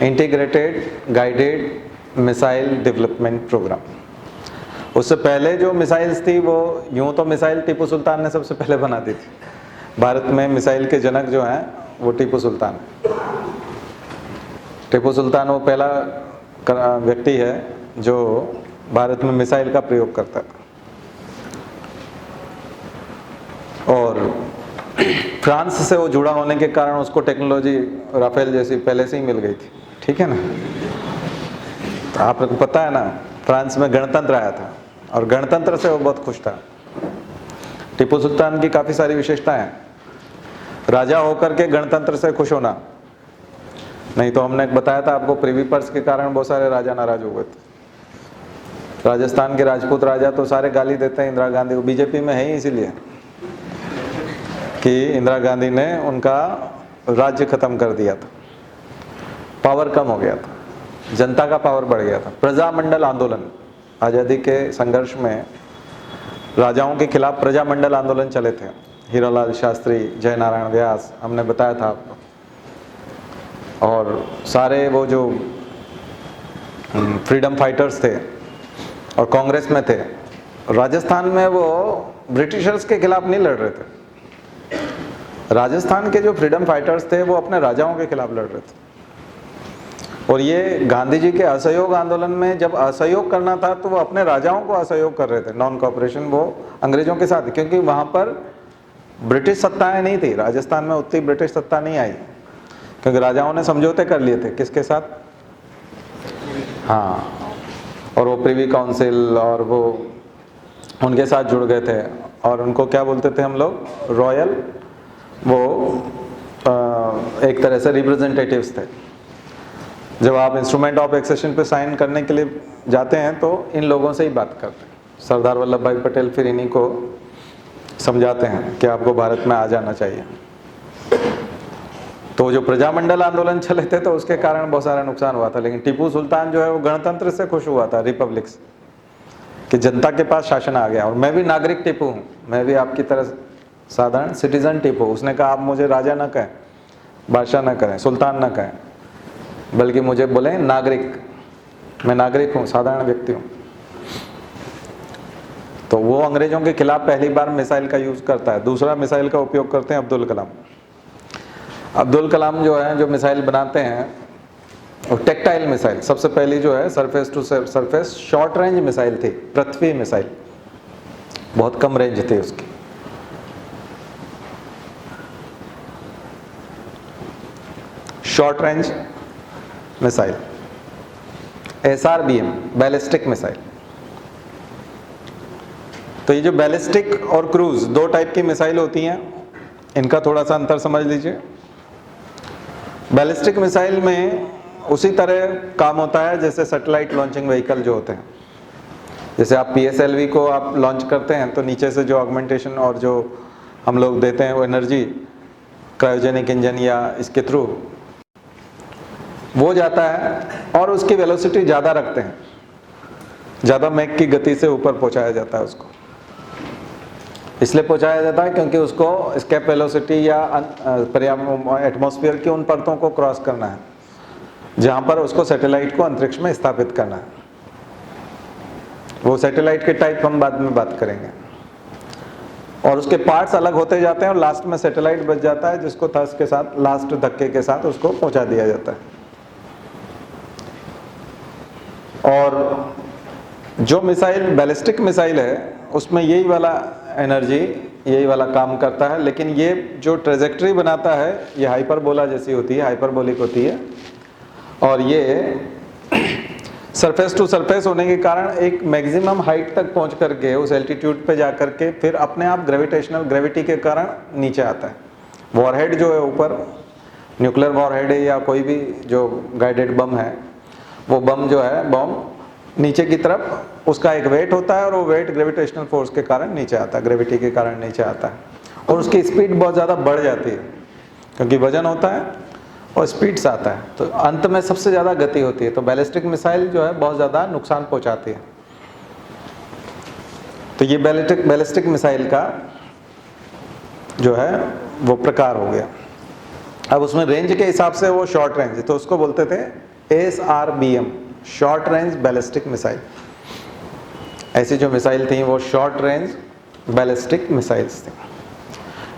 integrated guided missile development program. उससे पहले जो मिसाइल्स थी वो यूं तो मिसाइल टीपू सुल्तान ने सबसे पहले बना दी थी। भारत में मिसाइल के जनक जो हैं वो टीपू सुल्तान है। टीपू सुल्तान वो पहला व्यक्ति है जो भारत में मिसाइल का प्रयोग करता था और फ्रांस से वो जुड़ा होने के कारण उसको टेक्नोलॉजी राफेल जैसी पहले से ही मिल गई थी, ठीक है ना। तो आपको पता है ना, फ्रांस में गणतंत्र आया था और गणतंत्र से वो बहुत खुश था। टीपू सुल्तान की काफ़ी सारी विशेषताएं हैं, राजा होकर के गणतंत्र से खुश होना, नहीं तो हमने बताया था आपको प्रिवी पर्स के कारण बहुत सारे राजा नाराज हो गए थे। राजस्थान के राजपूत राजा तो सारे गाली देते हैं इंदिरा गांधी को, बीजेपी में है ही इसीलिए कि इंदिरा गांधी ने उनका राज्य खत्म कर दिया था, पावर कम हो गया था, जनता का पावर बढ़ गया था। प्रजामंडल आंदोलन, आज़ादी के संघर्ष में राजाओं के खिलाफ प्रजामंडल आंदोलन चले थे, हीरालाल शास्त्री, जय नारायण व्यास, हमने बताया था आपको। और सारे वो जो फ्रीडम फाइटर्स थे और कांग्रेस में थे, राजस्थान में वो ब्रिटिशर्स के खिलाफ नहीं लड़ रहे थे। राजस्थान के जो फ्रीडम फाइटर्स थे वो अपने राजाओं के खिलाफ लड़ रहे थे। और ये गांधी जी के असहयोग आंदोलन में जब असहयोग करना था तो वो अपने राजाओं को असहयोग कर रहे थे, नॉन कोऑपरेशन, वो अंग्रेजों के साथ, क्योंकि वहाँ पर ब्रिटिश सत्ताएं नहीं थी। राजस्थान में उतनी ब्रिटिश सत्ता नहीं आई क्योंकि राजाओं ने समझौते कर लिए थे, किसके साथ, हाँ, और वो प्रिवी काउंसिल और वो उनके साथ जुड़ गए थे और उनको क्या बोलते थे हम लोग, रॉयल, वो एक तरह से रिप्रेजेंटेटिव्स थे। जब आप इंस्ट्रूमेंट ऑफ एक्सेशन पे साइन करने के लिए जाते हैं तो इन लोगों से ही बात करते हैं। सरदार वल्लभ भाई पटेल फिर इन्हीं को समझाते हैं कि आपको भारत में आ जाना चाहिए। तो जो प्रजामंडल आंदोलन चले थे तो उसके कारण बहुत सारा नुकसान हुआ था, लेकिन टीपू सुल्तान जो है वो गणतंत्र से खुश हुआ था, रिपब्लिक से, कि जनता के पास शासन आ गया और मैं भी नागरिक टीपू हूँ, मैं भी आपकी तरह साधारण सिटीजन टीपू। उसने कहा आप मुझे राजा ना कहें, बादशाह ना करें, सुल्तान ना कहें, बल्कि मुझे बोले नागरिक, मैं नागरिक हूँ, साधारण व्यक्ति हूँ। तो वो अंग्रेजों के खिलाफ पहली बार मिसाइल का यूज़ करता है। दूसरा मिसाइल का उपयोग करते हैं अब्दुल कलाम। अब्दुल कलाम जो है, जो मिसाइल बनाते हैं वो टेक्टाइल मिसाइल, सबसे पहली जो है surface to surface short range missile थी, पृथ्वी मिसाइल, बहुत कम रेंज थी उसकी। Short range missile, SRBM, ballistic missile. तो ये जो बैलिस्टिक और क्रूज दो टाइप की मिसाइल होती हैं, इनका थोड़ा सा अंतर समझ लीजिए। बैलिस्टिक मिसाइल में उसी तरह काम होता है जैसे सैटेलाइट लॉन्चिंग व्हीकल जो होते हैं। जैसे आप PSLV को आप लॉन्च करते हैं तो नीचे से जो ऑगमेंटेशन और जो हम लोग देते हैं वो एनर्जी क्रायोजेनिक इंजन या इसके थ्रू वो जाता है और उसकी वेलोसिटी ज़्यादा रखते हैं, ज़्यादा मैक की गति से ऊपर पहुंचाया जाता है उसको। इसलिए पहुंचाया जाता है क्योंकि उसको एस्केप वेलोसिटी या एटमॉस्फेयर की उन परतों को क्रॉस करना है जहां पर उसको सैटेलाइट को अंतरिक्ष में स्थापित करना है। वो सैटेलाइट के टाइप हम बाद में बात करेंगे। और उसके पार्ट्स अलग होते जाते हैं और लास्ट में सैटेलाइट बच जाता है जिसको थ्रस्ट के साथ, लास्ट धक्के के साथ उसको पहुंचा दिया जाता है। और जो मिसाइल बैलिस्टिक मिसाइल है उसमें यही वाला एनर्जी, यही वाला काम करता है, लेकिन ये जो ट्रेजेक्ट्री बनाता है ये हाइपरबोला जैसी होती है, हाइपरबोलिक होती है। और ये सरफेस टू सरफेस होने के कारण एक मैक्सिमम हाइट तक पहुंच करके उस एल्टीट्यूड पे जा करके फिर अपने आप ग्रेविटी के कारण नीचे आता है। वॉरहेड जो है ऊपर, न्यूक्लियर वॉरहेड है या कोई भी जो गाइडेड बम है, वो बम जो है, बम नीचे की तरफ उसका एक वेट होता है और वो वेट ग्रेविटेशनल फोर्स के कारण नीचे आता है, ग्रेविटी के कारण नीचे आता है। और उसकी स्पीड बहुत ज़्यादा बढ़ जाती है क्योंकि वजन होता है और स्पीड से आता है, तो अंत में सबसे ज़्यादा गति होती है। तो बैलिस्टिक मिसाइल जो है बहुत ज़्यादा नुकसान पहुंचाती है। तो ये बैलिस्टिक मिसाइल का जो है वो प्रकार हो गया। अब उसमें रेंज के हिसाब से वो शॉर्ट रेंज, तो उसको बोलते थे SRBM, short range ballistic missile. ऐसी जो मिसाइल थी वो शॉर्ट रेंज बैलिस्टिक मिसाइल्स थी।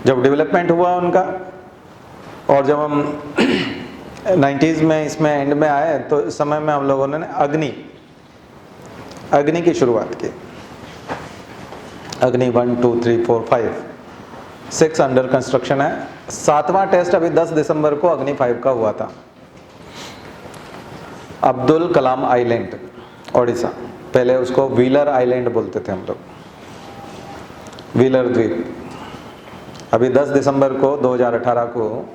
जब डेवलपमेंट हुआ उनका और जब हम 90s में इसमें एंड में आए तो इस समय में हम लोगों ने अग्नि की शुरुआत की। अग्नि 1, 2, 3, 4, 5, 6 अंडर कंस्ट्रक्शन है। 7वां टेस्ट अभी 10 दिसंबर को अग्नि 5 का हुआ था, अब्दुल कलाम आइलैंड, ओडिशा। पहले उसको व्हीलर आइलैंड बोलते थे हम लोग, व्हीलर द्वीप। अभी 10 दिसंबर को 2018 को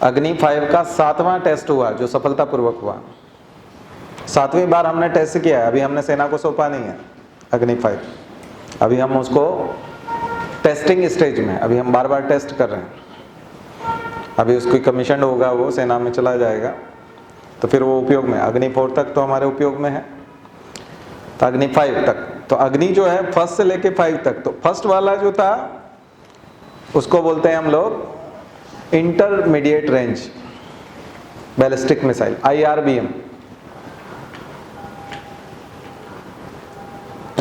अग्नि 5 का 7वां टेस्ट हुआ जो सफलतापूर्वक हुआ। 7वीं बार हमने टेस्ट किया है, अभी हमने सेना को सौंपा नहीं है अग्नि 5। अभी हम उसको टेस्टिंग स्टेज में, अभी हम बार बार टेस्ट कर रहे हैं। अभी उसकी कमीशन होगा, वो सेना में चला जाएगा तो फिर वो उपयोग में। अग्नि 4 तक तो हमारे उपयोग में है, तो अग्नि 5 तक। तो अग्नि जो है फर्स्ट से लेके 5 तक, तो फर्स्ट वाला जो था उसको बोलते हैं हम लोग intermediate range ballistic missile, IRBM,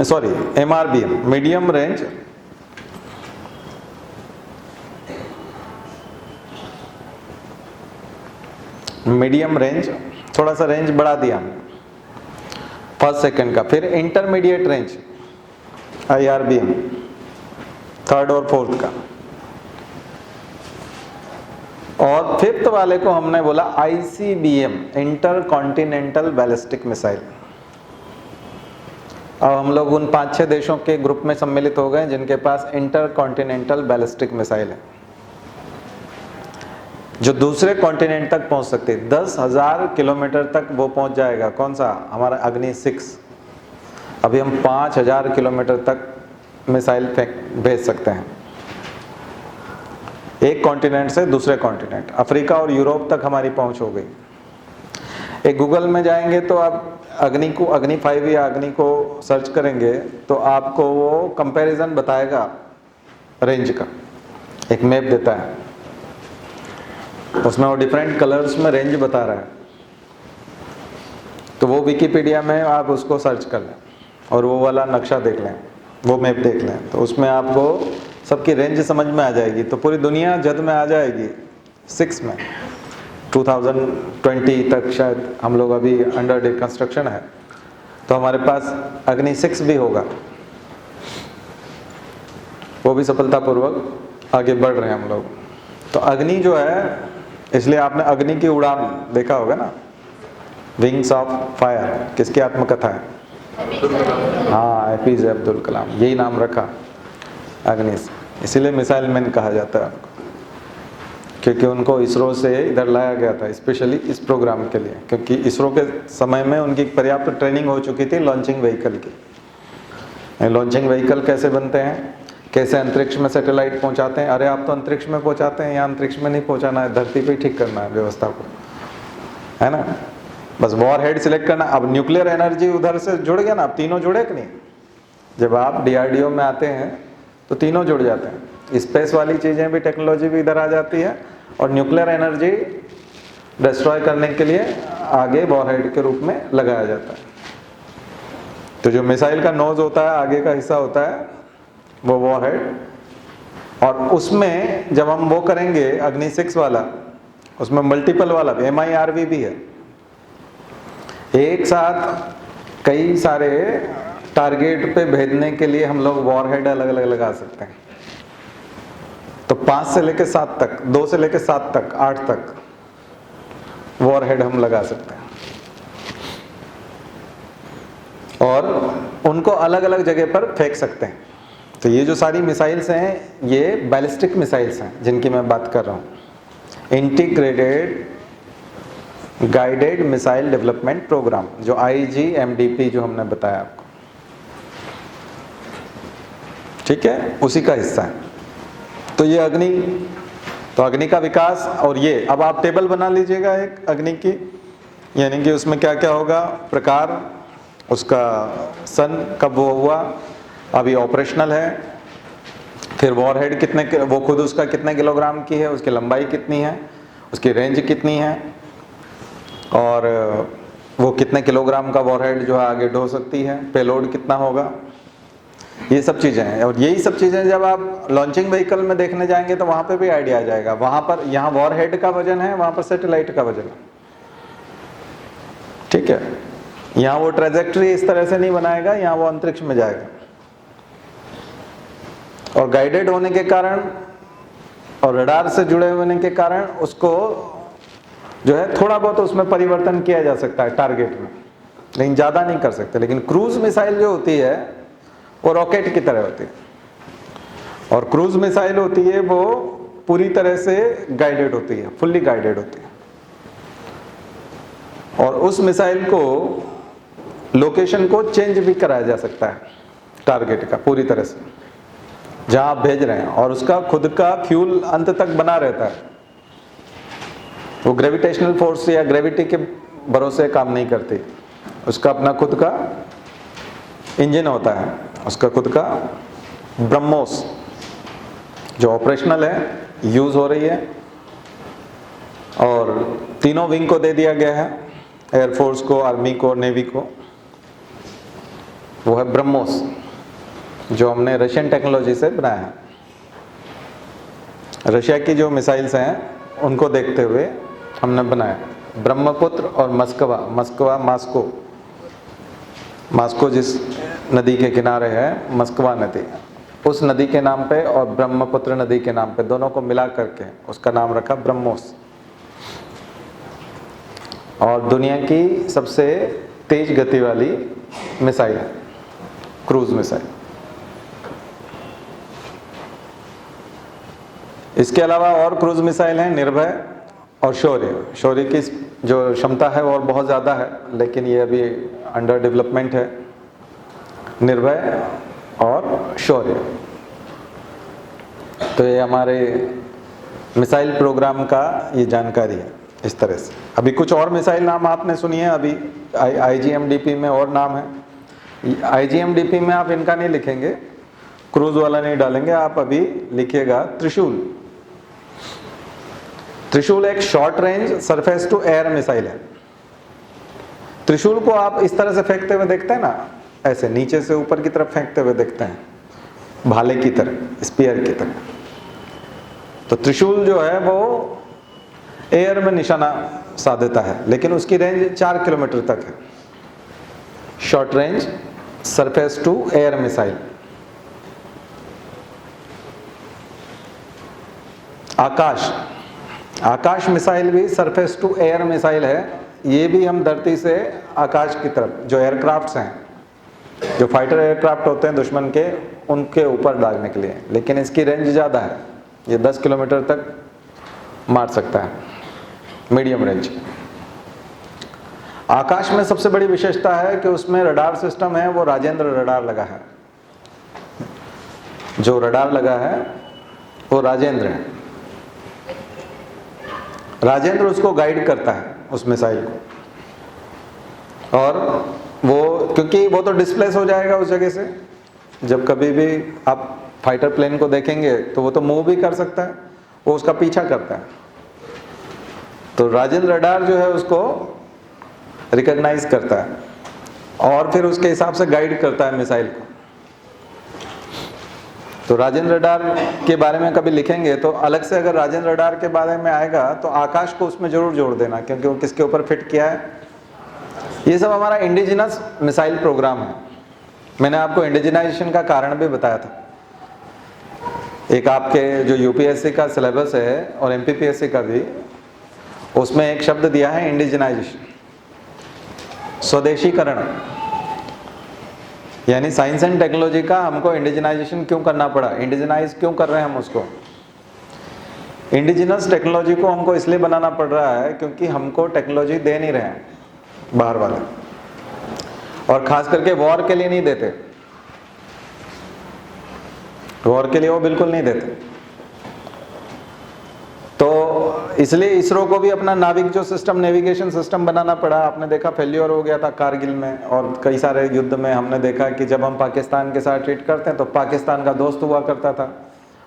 sorry MRBM, medium range थोड़ा सा रेंज बढ़ा दिया हमने फर्स्ट सेकंड का। फिर इंटरमीडिएट रेंज IRBM, थर्ड और फोर्थ का। और फिफ्थ वाले को हमने बोला ICBM, inter continental ballistic missile. अब हम लोग उन 5-6 देशों के ग्रुप में सम्मिलित हो गए जिनके पास इंटर कॉन्टिनेंटल बैलिस्टिक मिसाइल है, जो दूसरे कॉन्टिनेंट तक पहुंच सकते हैं। 10,000 किलोमीटर तक वो पहुंच जाएगा। कौन सा? हमारा अग्नि 6। अभी हम 5,000 किलोमीटर तक मिसाइल भेज सकते हैं, एक कॉन्टिनेंट से दूसरे कॉन्टिनेंट। अफ्रीका और यूरोप तक हमारी पहुंच हो गई। एक गूगल में जाएंगे तो आप अग्नि 5 या अग्नि को सर्च करेंगे तो आपको वो कंपैरिजन बताएगा रेंज का, एक मैप देता है, उसमें वो डिफरेंट कलर्स में रेंज बता रहा है। तो वो विकिपीडिया में आप उसको सर्च कर लें और वो वाला नक्शा देख लें, वो मैप देख लें, तो उसमें आपको सबकी रेंज समझ में आ जाएगी। तो पूरी दुनिया जद में आ जाएगी 6 में। 2020 तक शायद हम लोग अभी अंडर कंस्ट्रक्शन है, तो हमारे पास अग्नि 6 भी होगा, वो भी सफलतापूर्वक आगे बढ़ रहे हैं हम लोग। तो अग्नि जो है, इसलिए आपने अग्नि की उड़ान देखा होगा ना, विंग्स ऑफ फायर, किसकी आत्मकथा है? हाँ, APJ अब्दुल कलाम, यही नाम रखा अग्नि से। इसीलिए मिसाइल मैन कहा जाता है उनको, क्योंकि उनको इसरो से इधर लाया गया था स्पेशली इस प्रोग्राम के लिए, क्योंकि इसरो के समय में उनकी पर्याप्त ट्रेनिंग हो चुकी थी लॉन्चिंग व्हीकल की। लॉन्चिंग व्हीकल कैसे बनते हैं, कैसे अंतरिक्ष में सैटेलाइट पहुंचाते हैं, अरे आप तो अंतरिक्ष में पहुंचाते हैं, यहाँ अंतरिक्ष में नहीं पहुंचाना है, धरती पे ही ठीक करना है व्यवस्था को, है ना। बस वॉर हेड सिलेक्ट करना। अब न्यूक्लियर एनर्जी उधर से जुड़ गया ना, अब तीनों जुड़े कि नहीं। जब आप DRDO में आते हैं तो तीनों जुड़ जाते हैं, स्पेस वाली चीज़ें भी, टेक्नोलॉजी भी इधर आ जाती है, और न्यूक्लियर एनर्जी डिस्ट्रॉय करने के लिए आगे वॉर हेड के रूप में लगाया जाता है। तो जो मिसाइल का नोज होता है, आगे का हिस्सा होता है, वो वॉर हेड, और उसमें जब हम वो करेंगे अग्नि 6 वाला, उसमें मल्टीपल वाला भी MIRV भी है। एक साथ कई सारे टारगेट पे भेजने के लिए हम लोग वॉर हेड अलग अलग लगा सकते हैं। तो 5 से लेकर 7 तक, 2 से लेकर 7 तक, 8 तक वॉर हेड हम लगा सकते हैं, और उनको अलग अलग जगह पर फेंक सकते हैं। तो ये जो सारी मिसाइल्स हैं, ये बैलिस्टिक मिसाइल्स हैं जिनकी मैं बात कर रहा हूँ, integrated guided missile development program, जो IGMDP जो हमने बताया आपको, ठीक है, उसी का हिस्सा है। तो ये अग्नि, तो अग्नि का विकास, और ये अब आप टेबल बना लीजिएगा एक अग्नि की, यानी कि उसमें क्या क्या होगा, प्रकार, उसका सन कब वो हुआ, अभी ऑपरेशनल है, फिर वॉर हेड कितने, वो खुद उसका कितने किलोग्राम की है, उसकी लंबाई कितनी है, उसकी रेंज कितनी है, और वो कितने किलोग्राम का वॉर हेड जो है आगे ढो सकती है, पेलोड कितना होगा, ये सब चीज़ें हैं। और यही सब चीज़ें जब आप लॉन्चिंग व्हीकल में देखने जाएंगे तो वहाँ पे भी आइडिया आ जाएगा। वहाँ पर, यहाँ वॉर हेड का वजन है, वहाँ पर सैटेलाइट का वजन है, ठीक है। यहाँ वो ट्रेजेक्ट्री इस तरह से नहीं बनाएगा, यहाँ वो अंतरिक्ष में जाएगा, और गाइडेड होने के कारण और रडार से जुड़े होने के कारण उसको जो है थोड़ा बहुत उसमें परिवर्तन किया जा सकता है टारगेट में, लेकिन ज़्यादा नहीं कर सकते। लेकिन क्रूज मिसाइल जो होती है वो रॉकेट की तरह होती है, और क्रूज मिसाइल होती है वो पूरी तरह से गाइडेड होती है, फुल्ली गाइडेड होती है, और उस मिसाइल को लोकेशन को चेंज भी कराया जा सकता है टारगेट का पूरी तरह से, जहां आप भेज रहे हैं, और उसका खुद का फ्यूल अंत तक बना रहता है। वो ग्रेविटेशनल फोर्स या ग्रेविटी के भरोसे काम नहीं करती, उसका अपना खुद का इंजन होता है, उसका खुद का ब्रह्मोस जो ऑपरेशनल है, यूज हो रही है, और तीनों विंग को दे दिया गया है, एयरफोर्स को, आर्मी को, नेवी को। वो है ब्रह्मोस, जो हमने रशियन टेक्नोलॉजी से बनाया है। रशिया की जो मिसाइल्स हैं उनको देखते हुए हमने बनाया ब्रह्मपुत्र और मास्को जिस नदी के किनारे है, मस्कवा नदी, उस नदी के नाम पे और ब्रह्मपुत्र नदी के नाम पे, दोनों को मिला करके उसका नाम रखा ब्रह्मोस। और दुनिया की सबसे तेज गति वाली मिसाइल है, क्रूज मिसाइल। इसके अलावा और क्रूज मिसाइल हैं निर्भय और शौर्य। शौर्य की जो क्षमता है वो और बहुत ज़्यादा है, लेकिन ये अभी अंडर डेवलपमेंट है। निर्भय और शौर्य, तो ये हमारे मिसाइल प्रोग्राम का ये जानकारी है इस तरह से। अभी कुछ और मिसाइल नाम आपने सुनी है, अभी IGMDP में और नाम है। IGMDP में आप इनका नहीं लिखेंगे, क्रूज वाला नहीं डालेंगे, आप अभी लिखिएगा त्रिशूल। त्रिशूल एक short range surface to air missile है। त्रिशूल को आप इस तरह से फेंकते हुए देखते हैं ना, ऐसे नीचे से ऊपर की तरफ फेंकते हुए देखते हैं, भाले की तरह, स्पीयर की तरह। तो त्रिशूल जो है वो एयर में निशाना साधता है, लेकिन उसकी रेंज 4 किलोमीटर तक है। Short range surface to air missile. Akash missile भी सरफेस टू एयर मिसाइल है। ये भी हम धरती से आकाश की तरफ, जो एयरक्राफ्ट्स हैं, जो फाइटर एयरक्राफ्ट होते हैं दुश्मन के, उनके ऊपर डालने के लिए, लेकिन इसकी रेंज ज़्यादा है, ये 10 किलोमीटर तक मार सकता है, मीडियम रेंज। आकाश में सबसे बड़ी विशेषता है कि उसमें रडार सिस्टम है, वो राजेंद्र रडार लगा है। जो रडार लगा है वो राजेंद्र है। राजेंद्र उसको गाइड करता है उस मिसाइल को, और वो क्योंकि वो तो डिस्प्लेस हो जाएगा उस जगह से। जब कभी भी आप फाइटर प्लेन को देखेंगे तो वो तो मूव भी कर सकता है, वो उसका पीछा करता है। तो राजेंद्र रडार जो है उसको रिकॉग्नाइज करता है और फिर उसके हिसाब से गाइड करता है मिसाइल को। तो राजेंद्र रडार के बारे में कभी लिखेंगे तो अलग से अगर राजेंद्र रडार के बारे में आएगा तो आकाश को उसमें जरूर जोड़ देना, क्योंकि वो किसके ऊपर फिट किया है। ये सब हमारा इंडिजिनस मिसाइल प्रोग्राम है। मैंने आपको इंडिजिनाइजेशन का कारण भी बताया था। एक आपके जो यूपीएससी का सिलेबस है और एमपीपीएससी का भी, उसमें एक शब्द दिया है इंडिजिनाइजेशन, स्वदेशीकरण। यानी साइंस एंड टेक्नोलॉजी का हमको इंडिजिनाइजेशन क्यों करना पड़ा, इंडिजिनाइज क्यों कर रहे हैं हम उसको। इंडिजिनस टेक्नोलॉजी को हमको इसलिए बनाना पड़ रहा है क्योंकि हमको टेक्नोलॉजी दे नहीं रहे हैं बाहर वाले, और खास करके वॉर के लिए नहीं देते। वॉर के लिए वो बिल्कुल नहीं देते। तो इसलिए इसरो को भी अपना नाविक जो सिस्टम, नेविगेशन सिस्टम बनाना पड़ा। आपने देखा फेल्योर हो गया था कारगिल में, और कई सारे युद्ध में हमने देखा कि जब हम पाकिस्तान के साथ ट्रीट करते हैं तो पाकिस्तान का दोस्त हुआ करता था।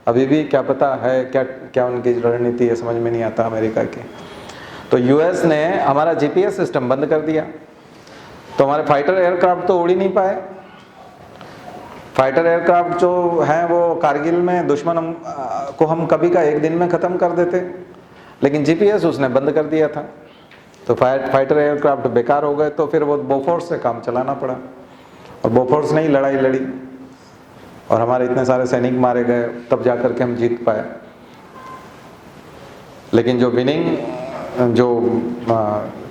अभी भी क्या पता है क्या क्या उनकी रणनीति है, समझ में नहीं आता अमेरिका की। तो यूएस ने हमारा जीपीएस सिस्टम बंद कर दिया, तो हमारे फाइटर एयरक्राफ्ट तो उड़ ही नहीं पाए। फाइटर एयरक्राफ्ट जो हैं वो कारगिल में दुश्मन को हम कभी का एक दिन में ख़त्म कर देते, लेकिन जीपीएस उसने बंद कर दिया था। तो फाइटर एयरक्राफ्ट बेकार हो गए। तो फिर वो बोफोर्स से काम चलाना पड़ा, और बोफोर्स ने ही लड़ाई लड़ी और हमारे इतने सारे सैनिक मारे गए, तब जा कर के हम जीत पाए। लेकिन जो विनिंग, जो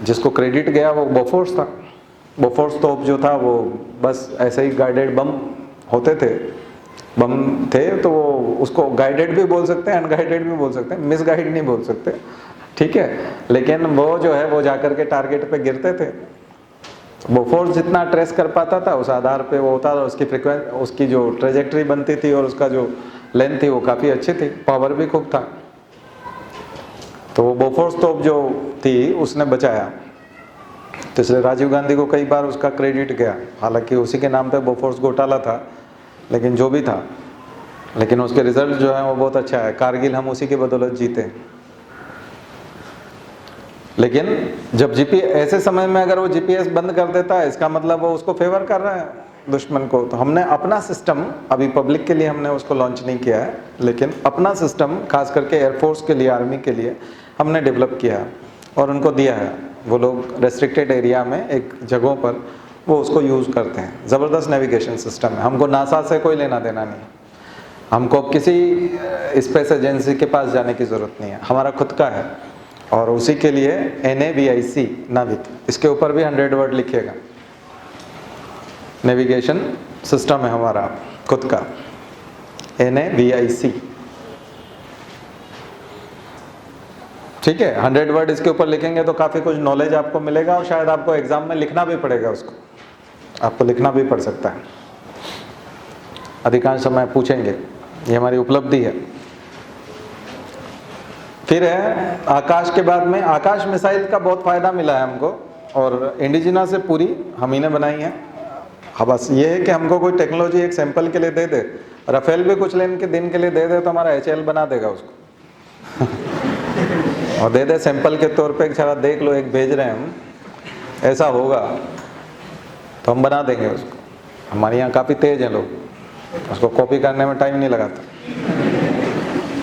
जिसको क्रेडिट गया वो बोफोर्स था। बोफोर्स तोप जो था वो बस ऐसे ही गाइडेड बम होते थे, बम थे, तो वो उसको गाइडेड भी बोल सकते हैं, अनगाइडेड भी बोल सकते हैं, मिसगाइड नहीं बोल सकते, ठीक है। लेकिन वो जो है वो जाकर के टारगेट पे गिरते थे। वो फोर्स जितना ट्रेस कर पाता था उस आधार पे वो होता था, उसकी फ्रीक्वेंसी, उसकी जो ट्रेजेक्ट्री बनती थी और उसका जो लेंथ थी वो काफ़ी अच्छी थी, पावर भी खूब था। तो वो बोफोर्स तोप जो थी उसने बचाया। तो इसलिए राजीव गांधी को कई बार उसका क्रेडिट गया, हालांकि उसी के नाम पे बोफोर्स घोटाला था, लेकिन जो भी था, लेकिन उसके रिजल्ट जो है वो बहुत अच्छा है। कारगिल हम उसी की बदौलत जीते। लेकिन जब ऐसे समय में अगर वो जीपीएस बंद कर देता है, इसका मतलब वो उसको फेवर कर रहा है दुश्मन को। तो हमने अपना सिस्टम, अभी पब्लिक के लिए हमने उसको लॉन्च नहीं किया है, लेकिन अपना सिस्टम खास करके एयरफोर्स के लिए, आर्मी के लिए हमने डेवलप किया है और उनको दिया है। वो लोग रेस्ट्रिक्टेड एरिया में एक जगहों पर वो उसको यूज़ करते हैं। ज़बरदस्त नेविगेशन सिस्टम है। हमको नासा से कोई लेना देना नहीं, हमको किसी स्पेस एजेंसी के पास जाने की ज़रूरत नहीं है, हमारा खुद का है। और उसी के लिए NAVIC, नाविक, इसके ऊपर भी 100 वर्ड लिखिएगा। नेविगेशन सिस्टम है हमारा खुद का, NAVIC, ठीक है। 100 वर्ड इसके ऊपर लिखेंगे तो काफ़ी कुछ नॉलेज आपको मिलेगा, और शायद आपको एग्जाम में लिखना भी पड़ेगा, उसको आपको लिखना भी पड़ सकता है, अधिकांश समय पूछेंगे। ये हमारी उपलब्धि है। फिर है आकाश के बाद में, आकाश मिसाइल का बहुत फ़ायदा मिला है हमको, और इंडिजिना से पूरी हम ही ने बनाई है। हाँ, बस ये है कि हमको कोई टेक्नोलॉजी एक सैंपल के लिए दे दे, राफेल भी कुछ लेने के दिन के लिए दे दे तो हमारा HAL बना देगा उसको और दे दे सैंपल के तौर पे, चला देख लो एक भेज रहे हैं हम, ऐसा होगा तो हम बना देंगे उसको। हमारे यहाँ काफ़ी तेज़ हैं लोग, उसको कॉपी करने में टाइम नहीं लगाता,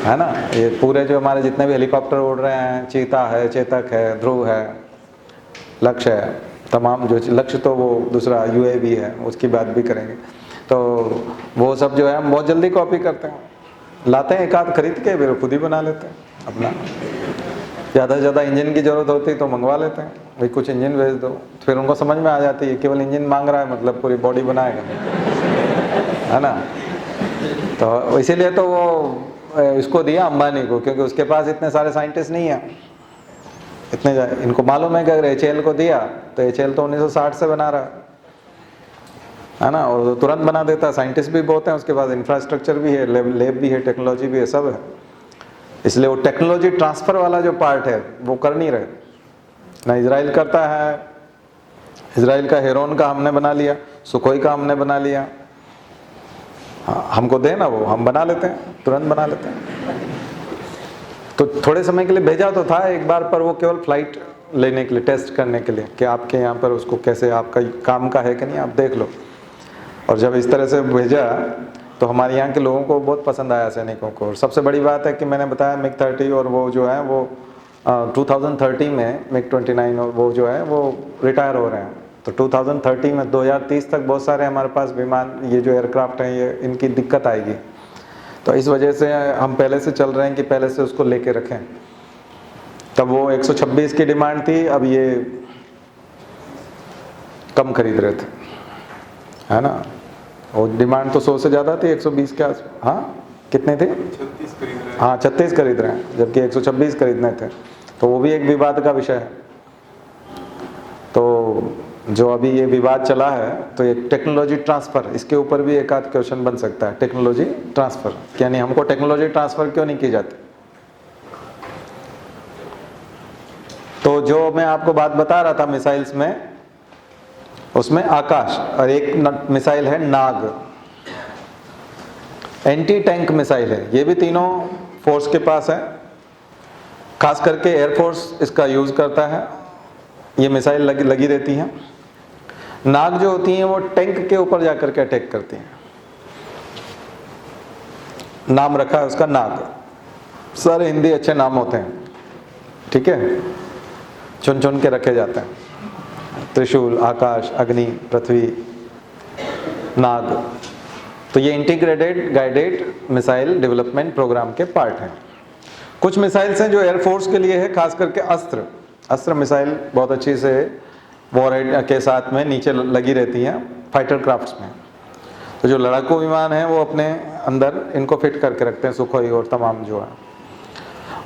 है ना। ये पूरे जो हमारे जितने भी हेलीकॉप्टर उड़ रहे हैं, चीता है, चेतक है, ध्रुव है, लक्ष्य है, तमाम जो लक्ष्य तो वो दूसरा UAV है, उसकी बात भी करेंगे। तो वो सब जो है हम बहुत जल्दी कॉपी करते हैं, लाते हैं एक आध खरीद के, फिर खुद ही बना लेते हैं अपना। ज़्यादा से ज़्यादा इंजन की ज़रूरत होती है तो मंगवा लेते हैं, भाई कुछ इंजन भेज दो, फिर उनको समझ में आ जाती है केवल इंजन मांग रहा है मतलब पूरी बॉडी बनाएगा, है ना। तो इसीलिए तो वो इसको दिया अंबानी को, क्योंकि उसके पास इतने सारे साइंटिस्ट नहीं हैं, इतने इनको मालूम है कि अगर HAL को दिया तो HAL तो 1960 से बना रहा है, है ना, और तुरंत बना देता है। साइंटिस्ट भी बहुत हैं, उसके पास इंफ्रास्ट्रक्चर भी है, लैब भी है, टेक्नोलॉजी भी है, सब है। इसलिए वो टेक्नोलॉजी ट्रांसफ़र वाला जो पार्ट है वो कर नहीं रहे ना। इजराइल करता है, इजराइल का हेरोन का हमने बना लिया, सुखोई का हमने बना लिया। हाँ, हमको दे ना, वो हम बना लेते हैं, तुरंत बना लेते हैं। तो थोड़े समय के लिए भेजा तो था एक बार, पर वो केवल फ्लाइट लेने के लिए, टेस्ट करने के लिए कि आपके यहाँ पर उसको कैसे, आपका काम का है कि नहीं, आप देख लो। और जब इस तरह से भेजा तो हमारे यहाँ के लोगों को बहुत पसंद आया, सैनिकों को। और सबसे बड़ी बात है कि मैंने बताया MiG-30 और वो जो है वो 2030 में MiG-29 और वो जो है वो रिटायर हो रहे हैं। तो 2030 में 2030 तक बहुत सारे हमारे पास विमान, ये जो एयरक्राफ्ट हैं, ये इनकी दिक्कत आएगी। तो इस वजह से हम पहले से चल रहे हैं कि पहले से उसको लेके रखें। तब वो 126 की डिमांड थी, अब ये कम खरीद रहे थे, है ना। और डिमांड तो 100 से ज़्यादा थी, 120 के आस। हाँ, कितने थे? 36 खरीद रहे हैं। हाँ, 36 खरीद रहे हैं, जबकि 126 खरीदने थे। तो वो भी एक विवाद का विषय है। तो जो अभी ये विवाद चला है, तो ये टेक्नोलॉजी ट्रांसफ़र, इसके ऊपर भी एक आध क्वेश्चन बन सकता है। टेक्नोलॉजी ट्रांसफ़र यानी हमको टेक्नोलॉजी ट्रांसफ़र क्यों नहीं की जाती? तो जो मैं आपको बात बता रहा था मिसाइल्स में, उसमें आकाश, और एक मिसाइल है नाग, एंटी टैंक मिसाइल है। ये भी तीनों फोर्स के पास है, खास करके एयरफोर्स इसका यूज़ करता है। ये मिसाइल लगी रहती हैं। नाग जो होती हैं वो टैंक के ऊपर जाकर के अटैक करती हैं। नाम रखा है उसका नाग। सारे हिंदी अच्छे नाम होते हैं, ठीक है, चुन चुन के रखे जाते हैं। त्रिशूल, आकाश, अग्नि, पृथ्वी, नाग। तो ये integrated guided missile development program के पार्ट हैं। कुछ मिसाइल्स हैं जो एयरफोर्स के लिए है, खास करके अस्त्र मिसाइल बहुत अच्छी से वॉरहेड के साथ में नीचे लगी रहती हैं फाइटर क्राफ्ट्स में। तो जो लड़ाकू विमान हैं वो अपने अंदर इनको फिट करके रखते हैं, सुखोई और तमाम जो है,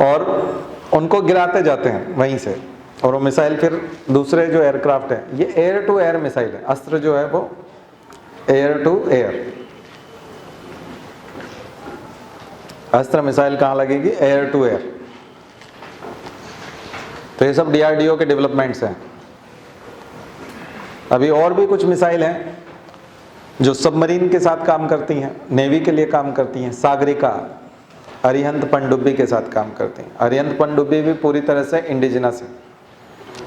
और उनको गिराते जाते हैं वहीं से। और वो मिसाइल फिर दूसरे जो एयरक्राफ्ट है, ये एयर टू एयर मिसाइल है। अस्त्र जो है वो air to air. Astra missile कहाँ लगेगी? Air to air. तो ये सब DRDO के डेवलपमेंट्स हैं। अभी और भी कुछ मिसाइल हैं जो सबमरीन के साथ काम करती हैं, नेवी के लिए काम करती हैं। सागरिका, अरिहंत पनडुब्बी के साथ काम करती हैं। अरिहंत पनडुब्बी भी पूरी तरह से इंडिजिनस है,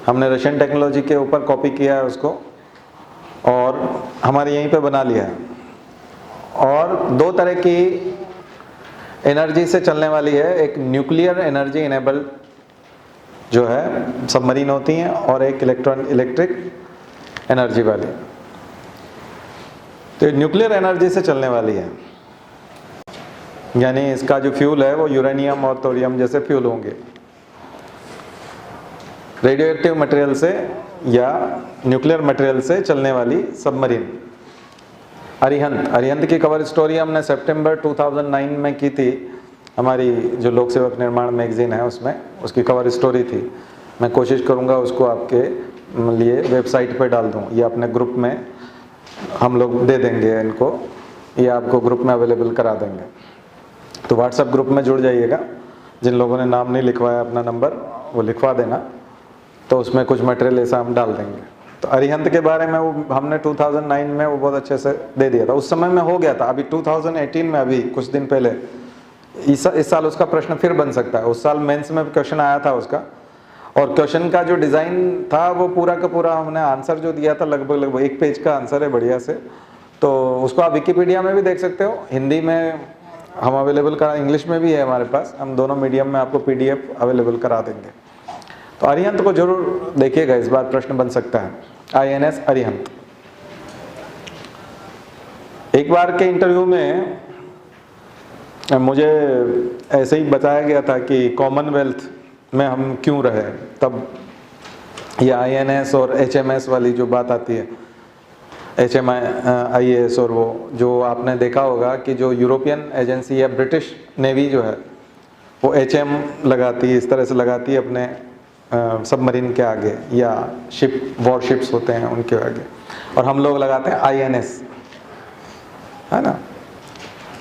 हमने रशियन टेक्नोलॉजी के ऊपर कॉपी किया है उसको और हमारे यहीं पे बना लिया है। और दो तरह की एनर्जी से चलने वाली है, एक न्यूक्लियर एनर्जी इनेबल्ड जो है सबमरीन होती हैं, और एक इलेक्ट्रिक एनर्जी वाली। तो न्यूक्लियर एनर्जी से चलने वाली है, यानी इसका जो फ्यूल है वो यूरेनियम और थोरियम जैसे फ्यूल होंगे, रेडियो एक्टिव मटेरियल से या न्यूक्लियर मटेरियल से चलने वाली सबमरीन। अरिहंत की कवर स्टोरी हमने सितंबर 2009 में की थी, हमारी जो लोक सेवक निर्माण मैगजीन है उसमें उसकी कवर स्टोरी थी। मैं कोशिश करूंगा उसको आपके लिए वेबसाइट पे डाल दूं, या अपने ग्रुप में हम लोग दे देंगे इनको, या आपको ग्रुप में अवेलेबल करा देंगे। तो व्हाट्सएप ग्रुप में जुड़ जाइएगा, जिन लोगों ने नाम नहीं लिखवाया अपना नंबर वो लिखवा देना, तो उसमें कुछ मटेरियल ऐसा हम डाल देंगे। तो अरिहंत के बारे में वो हमने 2009 में वो बहुत अच्छे से दे दिया था, उस समय में हो गया था। अभी 2018 में, अभी कुछ दिन पहले, इस साल उसका प्रश्न फिर बन सकता है। उस साल मेंस में क्वेश्चन आया था उसका, और क्वेश्चन का जो डिज़ाइन था वो पूरा का पूरा हमने आंसर जो दिया था लगभग 1 पेज का आंसर है बढ़िया से। तो उसको आप विकिपीडिया में भी देख सकते हो, हिंदी में हम अवेलेबल करा, इंग्लिश में भी है हमारे पास, हम दोनों मीडियम में आपको PDF अवेलेबल करा देंगे। तो अरिहंत को जरूर देखिएगा, इस बार प्रश्न बन सकता है। INS अरिहंत। एक बार के इंटरव्यू में मुझे ऐसे ही बताया गया था कि कॉमनवेल्थ में हम क्यों रहे, तब ये INS और HMS वाली जो बात आती है, HMIS, और वो जो आपने देखा होगा कि जो यूरोपियन एजेंसी या ब्रिटिश नेवी जो है वो HM लगाती है, इस तरह से लगाती है अपने सबमरीन के आगे, या वॉरशिप्स होते हैं उनके आगे। और हम लोग लगाते हैं INS, है ना।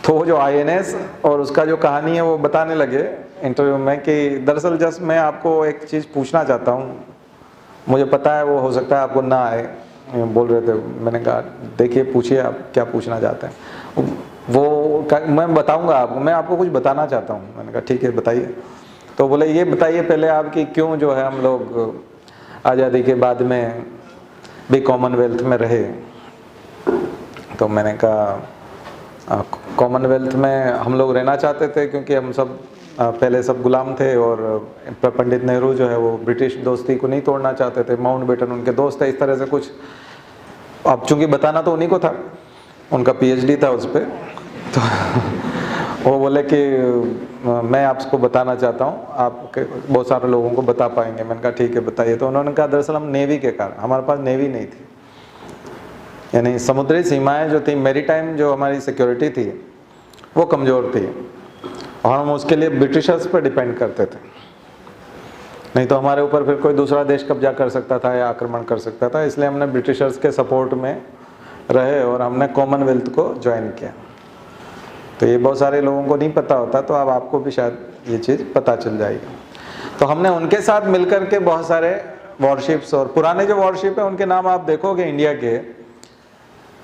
तो वो जो INS और उसका जो कहानी है वो बताने लगे इंटरव्यू में कि दरअसल जस्ट मैं आपको एक चीज़ पूछना चाहता हूँ, मुझे पता है वो हो सकता है आपको ना आए, बोल रहे थे। मैंने कहा देखिए पूछिए आप क्या पूछना चाहते हैं। मैं बताऊंगा आपको, मैं आपको कुछ बताना चाहता हूँ। मैंने कहा ठीक है बताइए। तो बोले ये बताइए पहले आपकी क्यों जो है हम लोग आज़ादी के बाद में भी कॉमनवेल्थ में रहे। तो मैंने कहा कॉमनवेल्थ में हम लोग रहना चाहते थे क्योंकि हम सब पहले सब गुलाम थे और पंडित नेहरू जो है वो ब्रिटिश दोस्ती को नहीं तोड़ना चाहते थे, माउंटबेटन उनके दोस्त थे, इस तरह से कुछ। अब चूंकि बताना तो उन्हीं को था, उनका PhD था उस पर। तो वो बोले कि मैं आपको बताना चाहता हूँ, आप बहुत सारे लोगों को बता पाएंगे। मैंने कहा ठीक है बताइए। तो उन्होंने कहा दरअसल हम नेवी के कारण, हमारे पास नेवी नहीं थी, यानी समुद्री सीमाएं जो थी, मैरीटाइम जो हमारी सिक्योरिटी थी वो कमज़ोर थी और हम उसके लिए ब्रिटिशर्स पर डिपेंड करते थे, नहीं तो हमारे ऊपर फिर कोई दूसरा देश कब्जा कर सकता था या आक्रमण कर सकता था। इसलिए हमने ब्रिटिशर्स के सपोर्ट में रहे और हमने कॉमनवेल्थ को ज्वाइन किया। तो ये बहुत सारे लोगों को नहीं पता होता, तो अब आपको भी शायद ये चीज़ पता चल जाएगी। तो हमने उनके साथ मिलकर के बहुत सारे वॉरशिप्स, और पुराने जो वॉरशिप है उनके नाम आप देखोगे इंडिया के,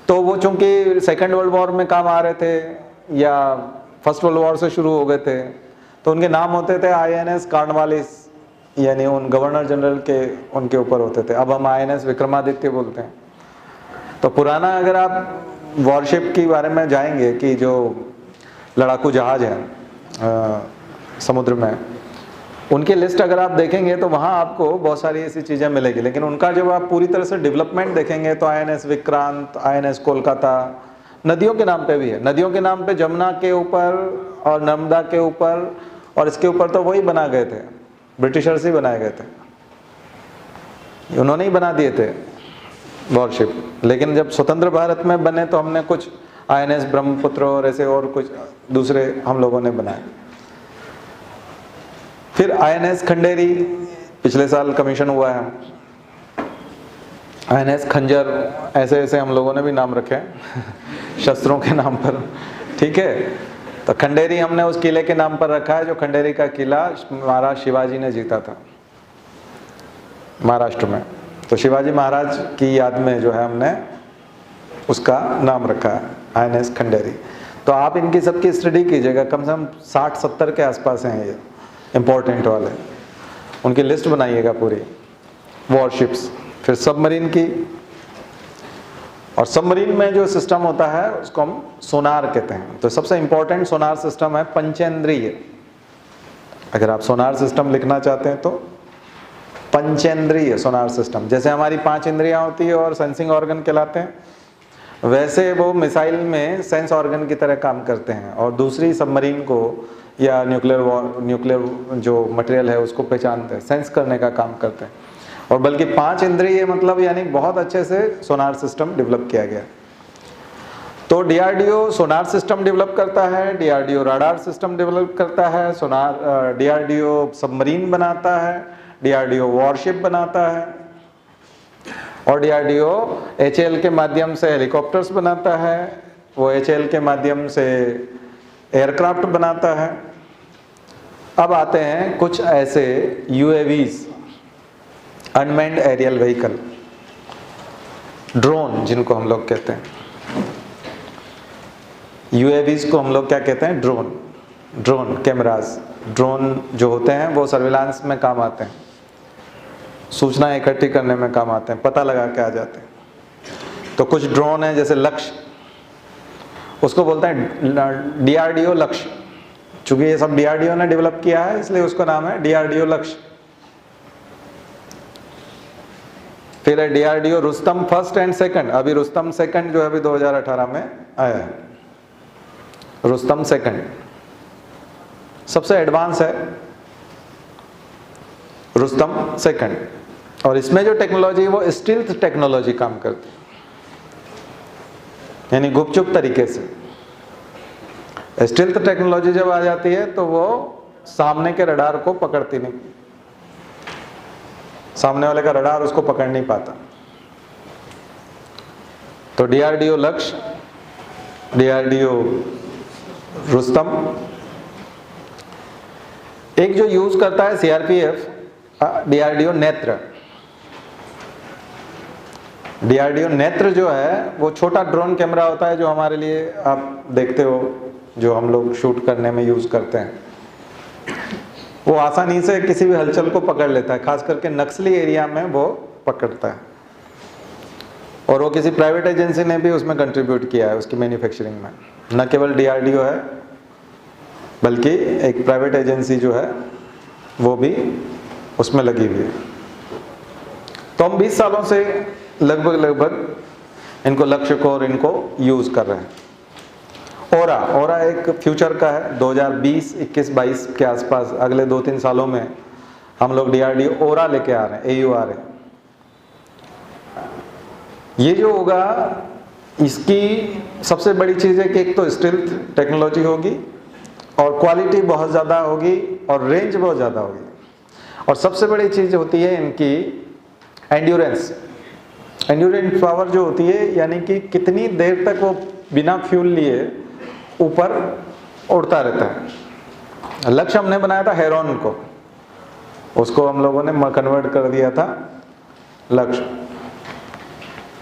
तो वो चूंकि सेकेंड वर्ल्ड वॉर में काम आ रहे थे या फर्स्ट वर्ल्ड वॉर से शुरू हो गए थे, तो उनके नाम होते थे INS कार्नवालिस, यानी उन गवर्नर जनरल के उनके ऊपर होते थे। अब हम INS विक्रमादित्य बोलते हैं। तो पुराना अगर आप वॉरशिप के बारे में जाएंगे कि जो लड़ाकू जहाज हैं समुद्र में, उनकी लिस्ट अगर आप देखेंगे तो वहाँ आपको बहुत सारी ऐसी चीज़ें मिलेगी, लेकिन उनका जब आप पूरी तरह से डेवलपमेंट देखेंगे तो INS विक्रांत, INS कोलकाता, नदियों के नाम पे भी है। नदियों के नाम पे जमुना के ऊपर और नर्मदा के ऊपर और इसके ऊपर तो वही बना गए थे, ब्रिटिशर्स ही बनाए गए थे, उन्होंने ही बना दिए थे वॉरशिप। लेकिन जब स्वतंत्र भारत में बने तो हमने कुछ INS ब्रह्मपुत्र और ऐसे और कुछ दूसरे हम लोगों ने बनाए। फिर INS खंडेरी पिछले साल कमीशन हुआ है, INS खंजर, ऐसे ऐसे हम लोगों ने भी नाम रखे हैं शस्त्रों के नाम पर, ठीक है। तो खंडेरी हमने उस किले के नाम पर रखा है जो खंडेरी का किला महाराज शिवाजी ने जीता था महाराष्ट्र में। तो शिवाजी महाराज की याद में जो है हमने उसका नाम रखा है INS खंडेरी। तो आप इनकी सबकी स्टडी कीजिएगा, कम से कम 60-70 के आसपास हैं ये इम्पोर्टेंट वाले, उनकी लिस्ट बनाइएगा पूरी वॉरशिप्स। फिर सबमरीन की, और सबमरीन में जो सिस्टम होता है उसको हम सोनार कहते हैं। तो सबसे इम्पोर्टेंट सोनार सिस्टम है पंचेंद्रीय। अगर आप सोनार सिस्टम लिखना चाहते हैं तो पंचेंद्रीय सोनार सिस्टम, जैसे हमारी 5 इंद्रियां होती है और सेंसिंग ऑर्गन कहलाते हैं, वैसे वो मिसाइल में सेंस ऑर्गन की तरह काम करते हैं और दूसरी सबमरीन को या न्यूक्लियर जो मटेरियल है उसको पहचानते हैं, सेंस करने का काम करते हैं। और बल्कि 5 इंद्रिय मतलब यानी बहुत अच्छे से सोनार सिस्टम डेवलप किया गया। तो DRDO सोनार सिस्टम डेवलप करता है, DRDO राडार सिस्टम डेवलप करता है, DRDO सबमरीन बनाता है, DRDO वॉरशिप बनाता है, और DRDO HAL के माध्यम से हेलीकॉप्टर्स बनाता है, वो HAL के माध्यम से एयरक्राफ्ट बनाता है। अब आते हैं कुछ ऐसे UAVs, unmanned aerial vehicle, drone जिनको हम लोग कहते हैं। UAVs को हम लोग क्या कहते हैं? Drone cameras. ड्रोन जो होते हैं वो सर्विलांस में काम आते हैं, सूचना इकट्ठी करने में काम आते हैं, पता लगा के आ जाते हैं। तो कुछ ड्रोन है जैसे लक्ष्य, उसको बोलते हैं DRDO लक्ष्य। चूंकि ये सब DRDO ने डेवलप किया है इसलिए उसका नाम है DRDO लक्ष्य। फिर है DRDO Rustam first and second. अभी रुस्तम सेकंड जो है अभी 2018 में आया है, रुस्तम सेकंड सबसे एडवांस है, रुस्तम सेकंड। और इसमें जो टेक्नोलॉजी है वो स्टील्थ टेक्नोलॉजी काम करती है, यानी गुपचुप तरीके से। स्टील्थ टेक्नोलॉजी जब आ जाती है तो वो सामने के रडार को पकड़ती नहीं, सामने वाले का रडार उसको पकड़ नहीं पाता। तो डीआरडीओ लक्ष्य, डीआरडीओ रुस्तम। एक जो यूज करता है सीआरपीएफ, डीआरडीओ नेत्र। डीआरडीओ नेत्र जो है वो छोटा ड्रोन कैमरा होता है जो हमारे लिए आप देखते हो, जो हम लोग शूट करने में यूज करते हैं। वो आसानी से किसी भी हलचल को पकड़ लेता है, खास करके नक्सली एरिया में वो पकड़ता है। और वो किसी प्राइवेट एजेंसी ने भी उसमें कंट्रीब्यूट किया है उसकी मैन्युफैक्चरिंग में, न केवल डीआरडीओ है बल्कि एक प्राइवेट एजेंसी जो है वो भी उसमें लगी हुई है। तो हम 20 सालों से लगभग इनको लक्ष्य को और इनको यूज कर रहे हैं। ओरा एक फ्यूचर का है, 2020, 21, 22 के आसपास अगले 2-3 सालों में हम लोग डीआरडीओ ओरा लेके आ रहे हैं, AURA। ये जो होगा इसकी सबसे बड़ी चीज है कि एक तो स्टील्थ टेक्नोलॉजी होगी और क्वालिटी बहुत ज़्यादा होगी और रेंज बहुत ज़्यादा होगी। और सबसे बड़ी चीज़ होती है इनकी एंड्योरेंस पावर जो होती है, यानी कि कितनी देर तक वो बिना फ्यूल लिए ऊपर उड़ता रहता है। लक्ष्य हमने बनाया था हेरॉन को, उसको हम लोगों ने कन्वर्ट कर दिया था लक्ष्य।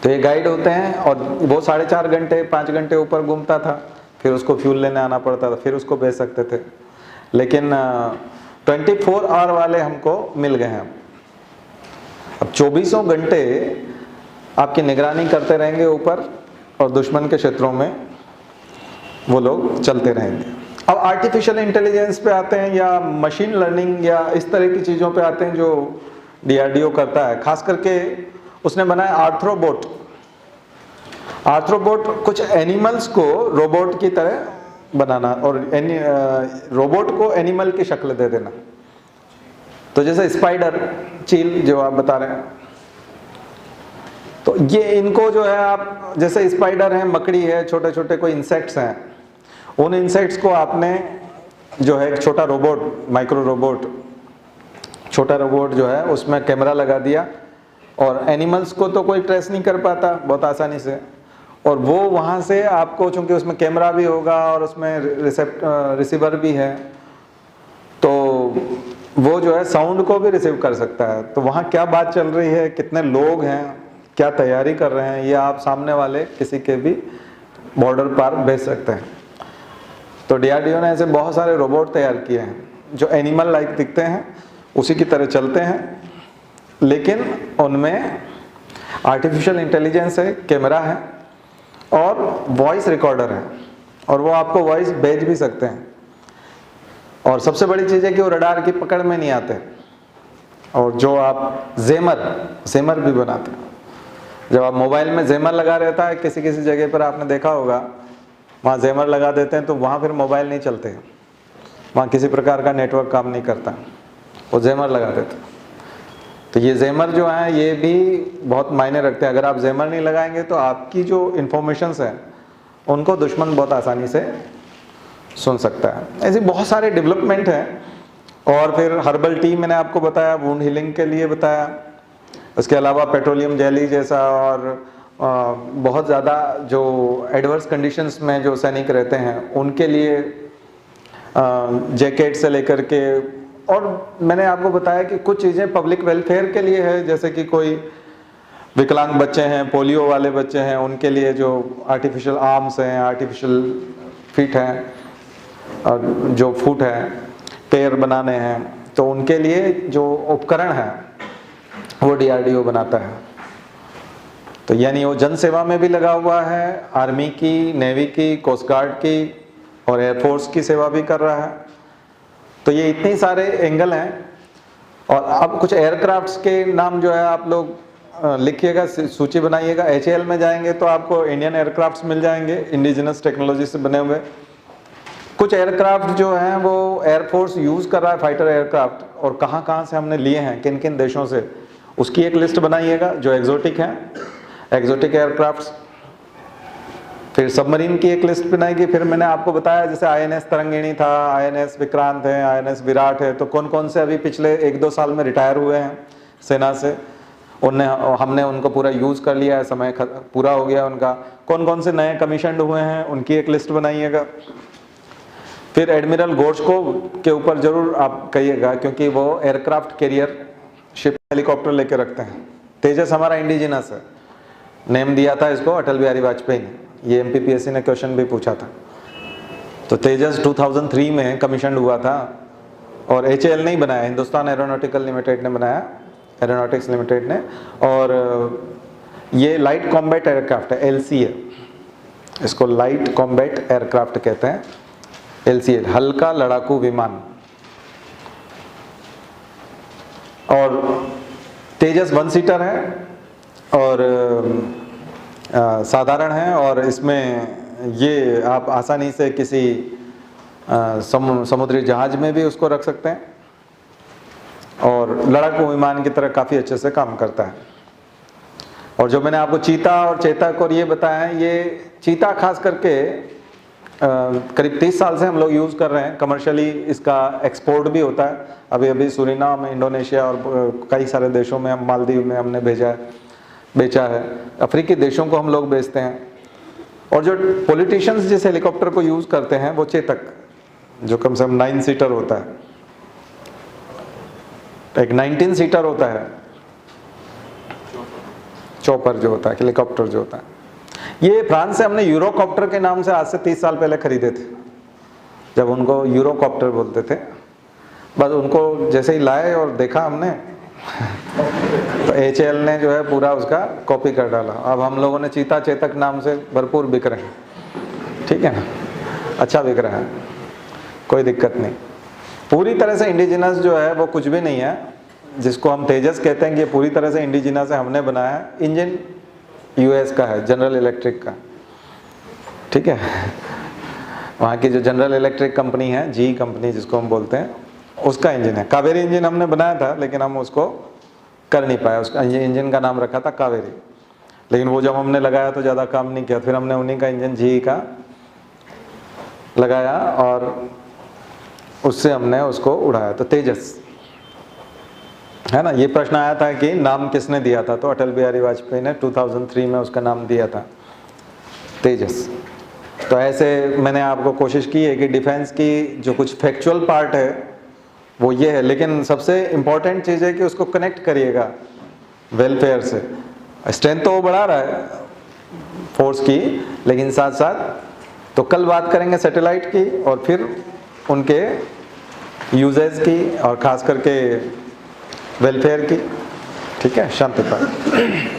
तो ये गाइड होते हैं और वो 4.5 घंटे 5 घंटे ऊपर घूमता था, फिर उसको फ्यूल लेने आना पड़ता था, फिर उसको भेज सकते थे। लेकिन 24 आवर वाले हमको मिल गए हैं। अब 24 घंटे आपकी निगरानी करते रहेंगे ऊपर और दुश्मन के क्षेत्रों में वो लोग चलते रहेंगे। अब आर्टिफिशियल इंटेलिजेंस पे आते हैं या मशीन लर्निंग या इस तरह की चीज़ों पे आते हैं जो डीआरडीओ करता है। खास करके उसने बनाया आर्थ्रोबोट। आर्थ्रोबोट कुछ एनिमल्स को रोबोट की तरह बनाना और रोबोट को एनिमल की शक्ल दे देना। तो जैसे स्पाइडर, चील जो आप बता रहे हैं, तो ये इनको जो है आप जैसे स्पाइडर है, मकड़ी है, छोटे छोटे कोई इंसेक्ट्स हैं, उन इंसेक्ट्स को आपने जो है एक छोटा रोबोट, माइक्रो रोबोट, छोटा रोबोट जो है उसमें कैमरा लगा दिया और एनिमल्स को तो कोई ट्रेस नहीं कर पाता बहुत आसानी से, और वो वहाँ से आपको, चूंकि उसमें कैमरा भी होगा और उसमें रिसीवर भी है, तो वो जो है साउंड को भी रिसीव कर सकता है। तो वहाँ क्या बात चल रही है, कितने लोग हैं, क्या तैयारी कर रहे हैं, ये आप सामने वाले किसी के भी बॉर्डर पार भेज सकते हैं। तो डीआरडीओ ने ऐसे बहुत सारे रोबोट तैयार किए हैं जो एनिमल लाइक दिखते हैं, उसी की तरह चलते हैं, लेकिन उनमें आर्टिफिशियल इंटेलिजेंस है, कैमरा है और वॉइस रिकॉर्डर है, और वो आपको वॉइस भेज भी सकते हैं। और सबसे बड़ी चीज़ है कि वो रडार की पकड़ में नहीं आते। और जो आप जेमर भी बनाते हैं, जब आप मोबाइल में जेमर लगा रहता है, किसी किसी जगह पर आपने देखा होगा, वहाँ जेमर लगा देते हैं तो वहाँ फिर मोबाइल नहीं चलते, वहाँ किसी प्रकार का नेटवर्क काम नहीं करता, वो जेमर लगा देते हैं। तो ये जेमर जो है ये भी बहुत मायने रखते हैं। अगर आप जेमर नहीं लगाएंगे तो आपकी जो इन्फॉर्मेशंस हैं उनको दुश्मन बहुत आसानी से सुन सकता है। ऐसे बहुत सारे डेवलपमेंट हैं। और फिर हर्बल टी मैंने आपको बताया, वुंड हीलिंग के लिए बताया। उसके अलावा पेट्रोलियम जेली जैसा और बहुत ज़्यादा जो एडवर्स कंडीशंस में जो सैनिक रहते हैं उनके लिए जैकेट से लेकर के, और मैंने आपको बताया कि कुछ चीज़ें पब्लिक वेलफेयर के लिए है, जैसे कि कोई विकलांग बच्चे हैं, पोलियो वाले बच्चे हैं, उनके लिए जो आर्टिफिशियल आर्म्स हैं, आर्टिफिशियल फीट हैं और जो फुट है, पैर बनाने हैं, तो उनके लिए जो उपकरण है वो डीआरडीओ बनाता है। तो यानी वो जन सेवा में भी लगा हुआ है, आर्मी की, नेवी की, कोस्ट गार्ड की और एयरफोर्स की सेवा भी कर रहा है। तो ये इतने सारे एंगल हैं। और अब कुछ एयरक्राफ्ट्स के नाम जो है आप लोग लिखिएगा, सूची बनाइएगा। HAL में जाएंगे तो आपको इंडियन एयरक्राफ्ट्स मिल जाएंगे, इंडिजिनस टेक्नोलॉजी से बने हुए। कुछ एयरक्राफ्ट जो हैं वो एयरफोर्स यूज़ कर रहा है, फाइटर एयरक्राफ्ट, और कहाँ कहाँ से हमने लिए हैं, किन किन देशों से, उसकी एक लिस्ट बनाइएगा जो एग्जोटिक हैं, एग्जोटिक एयरक्राफ्ट्स। फिर सबमरीन की एक लिस्ट बनाएगी। फिर मैंने आपको बताया जैसे INS तरंगिणी था, INS विक्रांत है, INS विराट है, तो कौन कौन से अभी पिछले 1-2 साल में रिटायर हुए हैं सेना से, हमने उनको पूरा यूज़ कर लिया है, समय पूरा हो गया उनका। कौन कौन से नए कमीशन हुए हैं उनकी एक लिस्ट बनाइएगा। फिर एडमिरल गोर्स्को के ऊपर ज़रूर आप कहिएगा, क्योंकि वो एयरक्राफ्ट कैरियर शिप हेलीकॉप्टर लेके रखते हैं। तेजस हमारा इंडिजिनस है, नेम दिया था इसको अटल बिहारी वाजपेयी ने, ये MPPSC ने क्वेश्चन भी पूछा था। तो तेजस 2003 में कमीशन हुआ था और HAL नहीं बनाया, हिंदुस्तान एरोनॉटिकल लिमिटेड ने बनाया, एरोनॉटिक्स लिमिटेड ने। और ये लाइट कॉम्बैट एयरक्राफ्ट है, LCA, इसको लाइट कॉम्बैट एयरक्राफ्ट कहते हैं, LCA, हल्का लड़ाकू विमान। और तेजस 1 सीटर है और साधारण है, और इसमें ये आप आसानी से किसी समुद्री जहाज में भी उसको रख सकते हैं, और लड़ाकू विमान की तरह काफ़ी अच्छे से काम करता है। और जो मैंने आपको चीता और चेतक और ये बताया है, ये चीता खास करके करीब 30 साल से हम लोग यूज़ कर रहे हैं कमर्शियली, इसका एक्सपोर्ट भी होता है। अभी सूरीनाम, इंडोनेशिया और कई सारे देशों में, हम मालदीव में हमने बेचा है, अफ्रीकी देशों को हम लोग बेचते हैं। और जो पॉलिटिशियंस जिस हेलीकॉप्टर को यूज़ करते हैं वो चेतक, जो कम से कम 9 सीटर होता है, एक 19 सीटर होता है चॉपर जो होता है, हेलीकॉप्टर जो होता है। ये फ्रांस से हमने यूरोकॉप्टर के नाम से आज से 30 साल पहले खरीदे थे, जब उनको यूरोकॉप्टर बोलते थे। बस उनको जैसे ही लाए और देखा हमने तो HAL ने जो है पूरा उसका कॉपी कर डाला। अब हम लोगों ने चीता चेतक नाम से भरपूर बिक रहे हैं, ठीक है ना, अच्छा बिक रहा है, कोई दिक्कत नहीं। पूरी तरह से इंडिजिनस जो है वो कुछ भी नहीं है, जिसको हम तेजस कहते हैं कि ये पूरी तरह से इंडिजिनस है, हमने बनाया है। इंजन US का है, जनरल इलेक्ट्रिक का, ठीक है। वहाँ की जो जनरल इलेक्ट्रिक कंपनी है, GE कंपनी जिसको हम बोलते हैं, उसका इंजन है। कावेरी इंजन हमने बनाया था, लेकिन हम उसको कर नहीं पाया, उसका इंजन का नाम रखा था कावेरी, लेकिन वो जब हमने लगाया तो ज़्यादा काम नहीं किया। फिर हमने उन्हीं का इंजन GE का लगाया और उससे हमने उसको उड़ाया, तो तेजस है ना। ये प्रश्न आया था कि नाम किसने दिया था, तो अटल बिहारी वाजपेयी ने 2003 में उसका नाम दिया था तेजस। तो ऐसे मैंने आपको कोशिश की है कि डिफेंस की जो कुछ फैक्चुअल पार्ट है वो ये है, लेकिन सबसे इम्पॉर्टेंट चीज़ है कि उसको कनेक्ट करिएगा वेलफेयर से। स्ट्रेंथ तो वो बढ़ा रहा है फोर्स की, लेकिन साथ साथ तो कल बात करेंगे सैटेलाइट की और फिर उनके यूजेस की और ख़ास करके वेलफेयर की, ठीक है। शांति पाठ।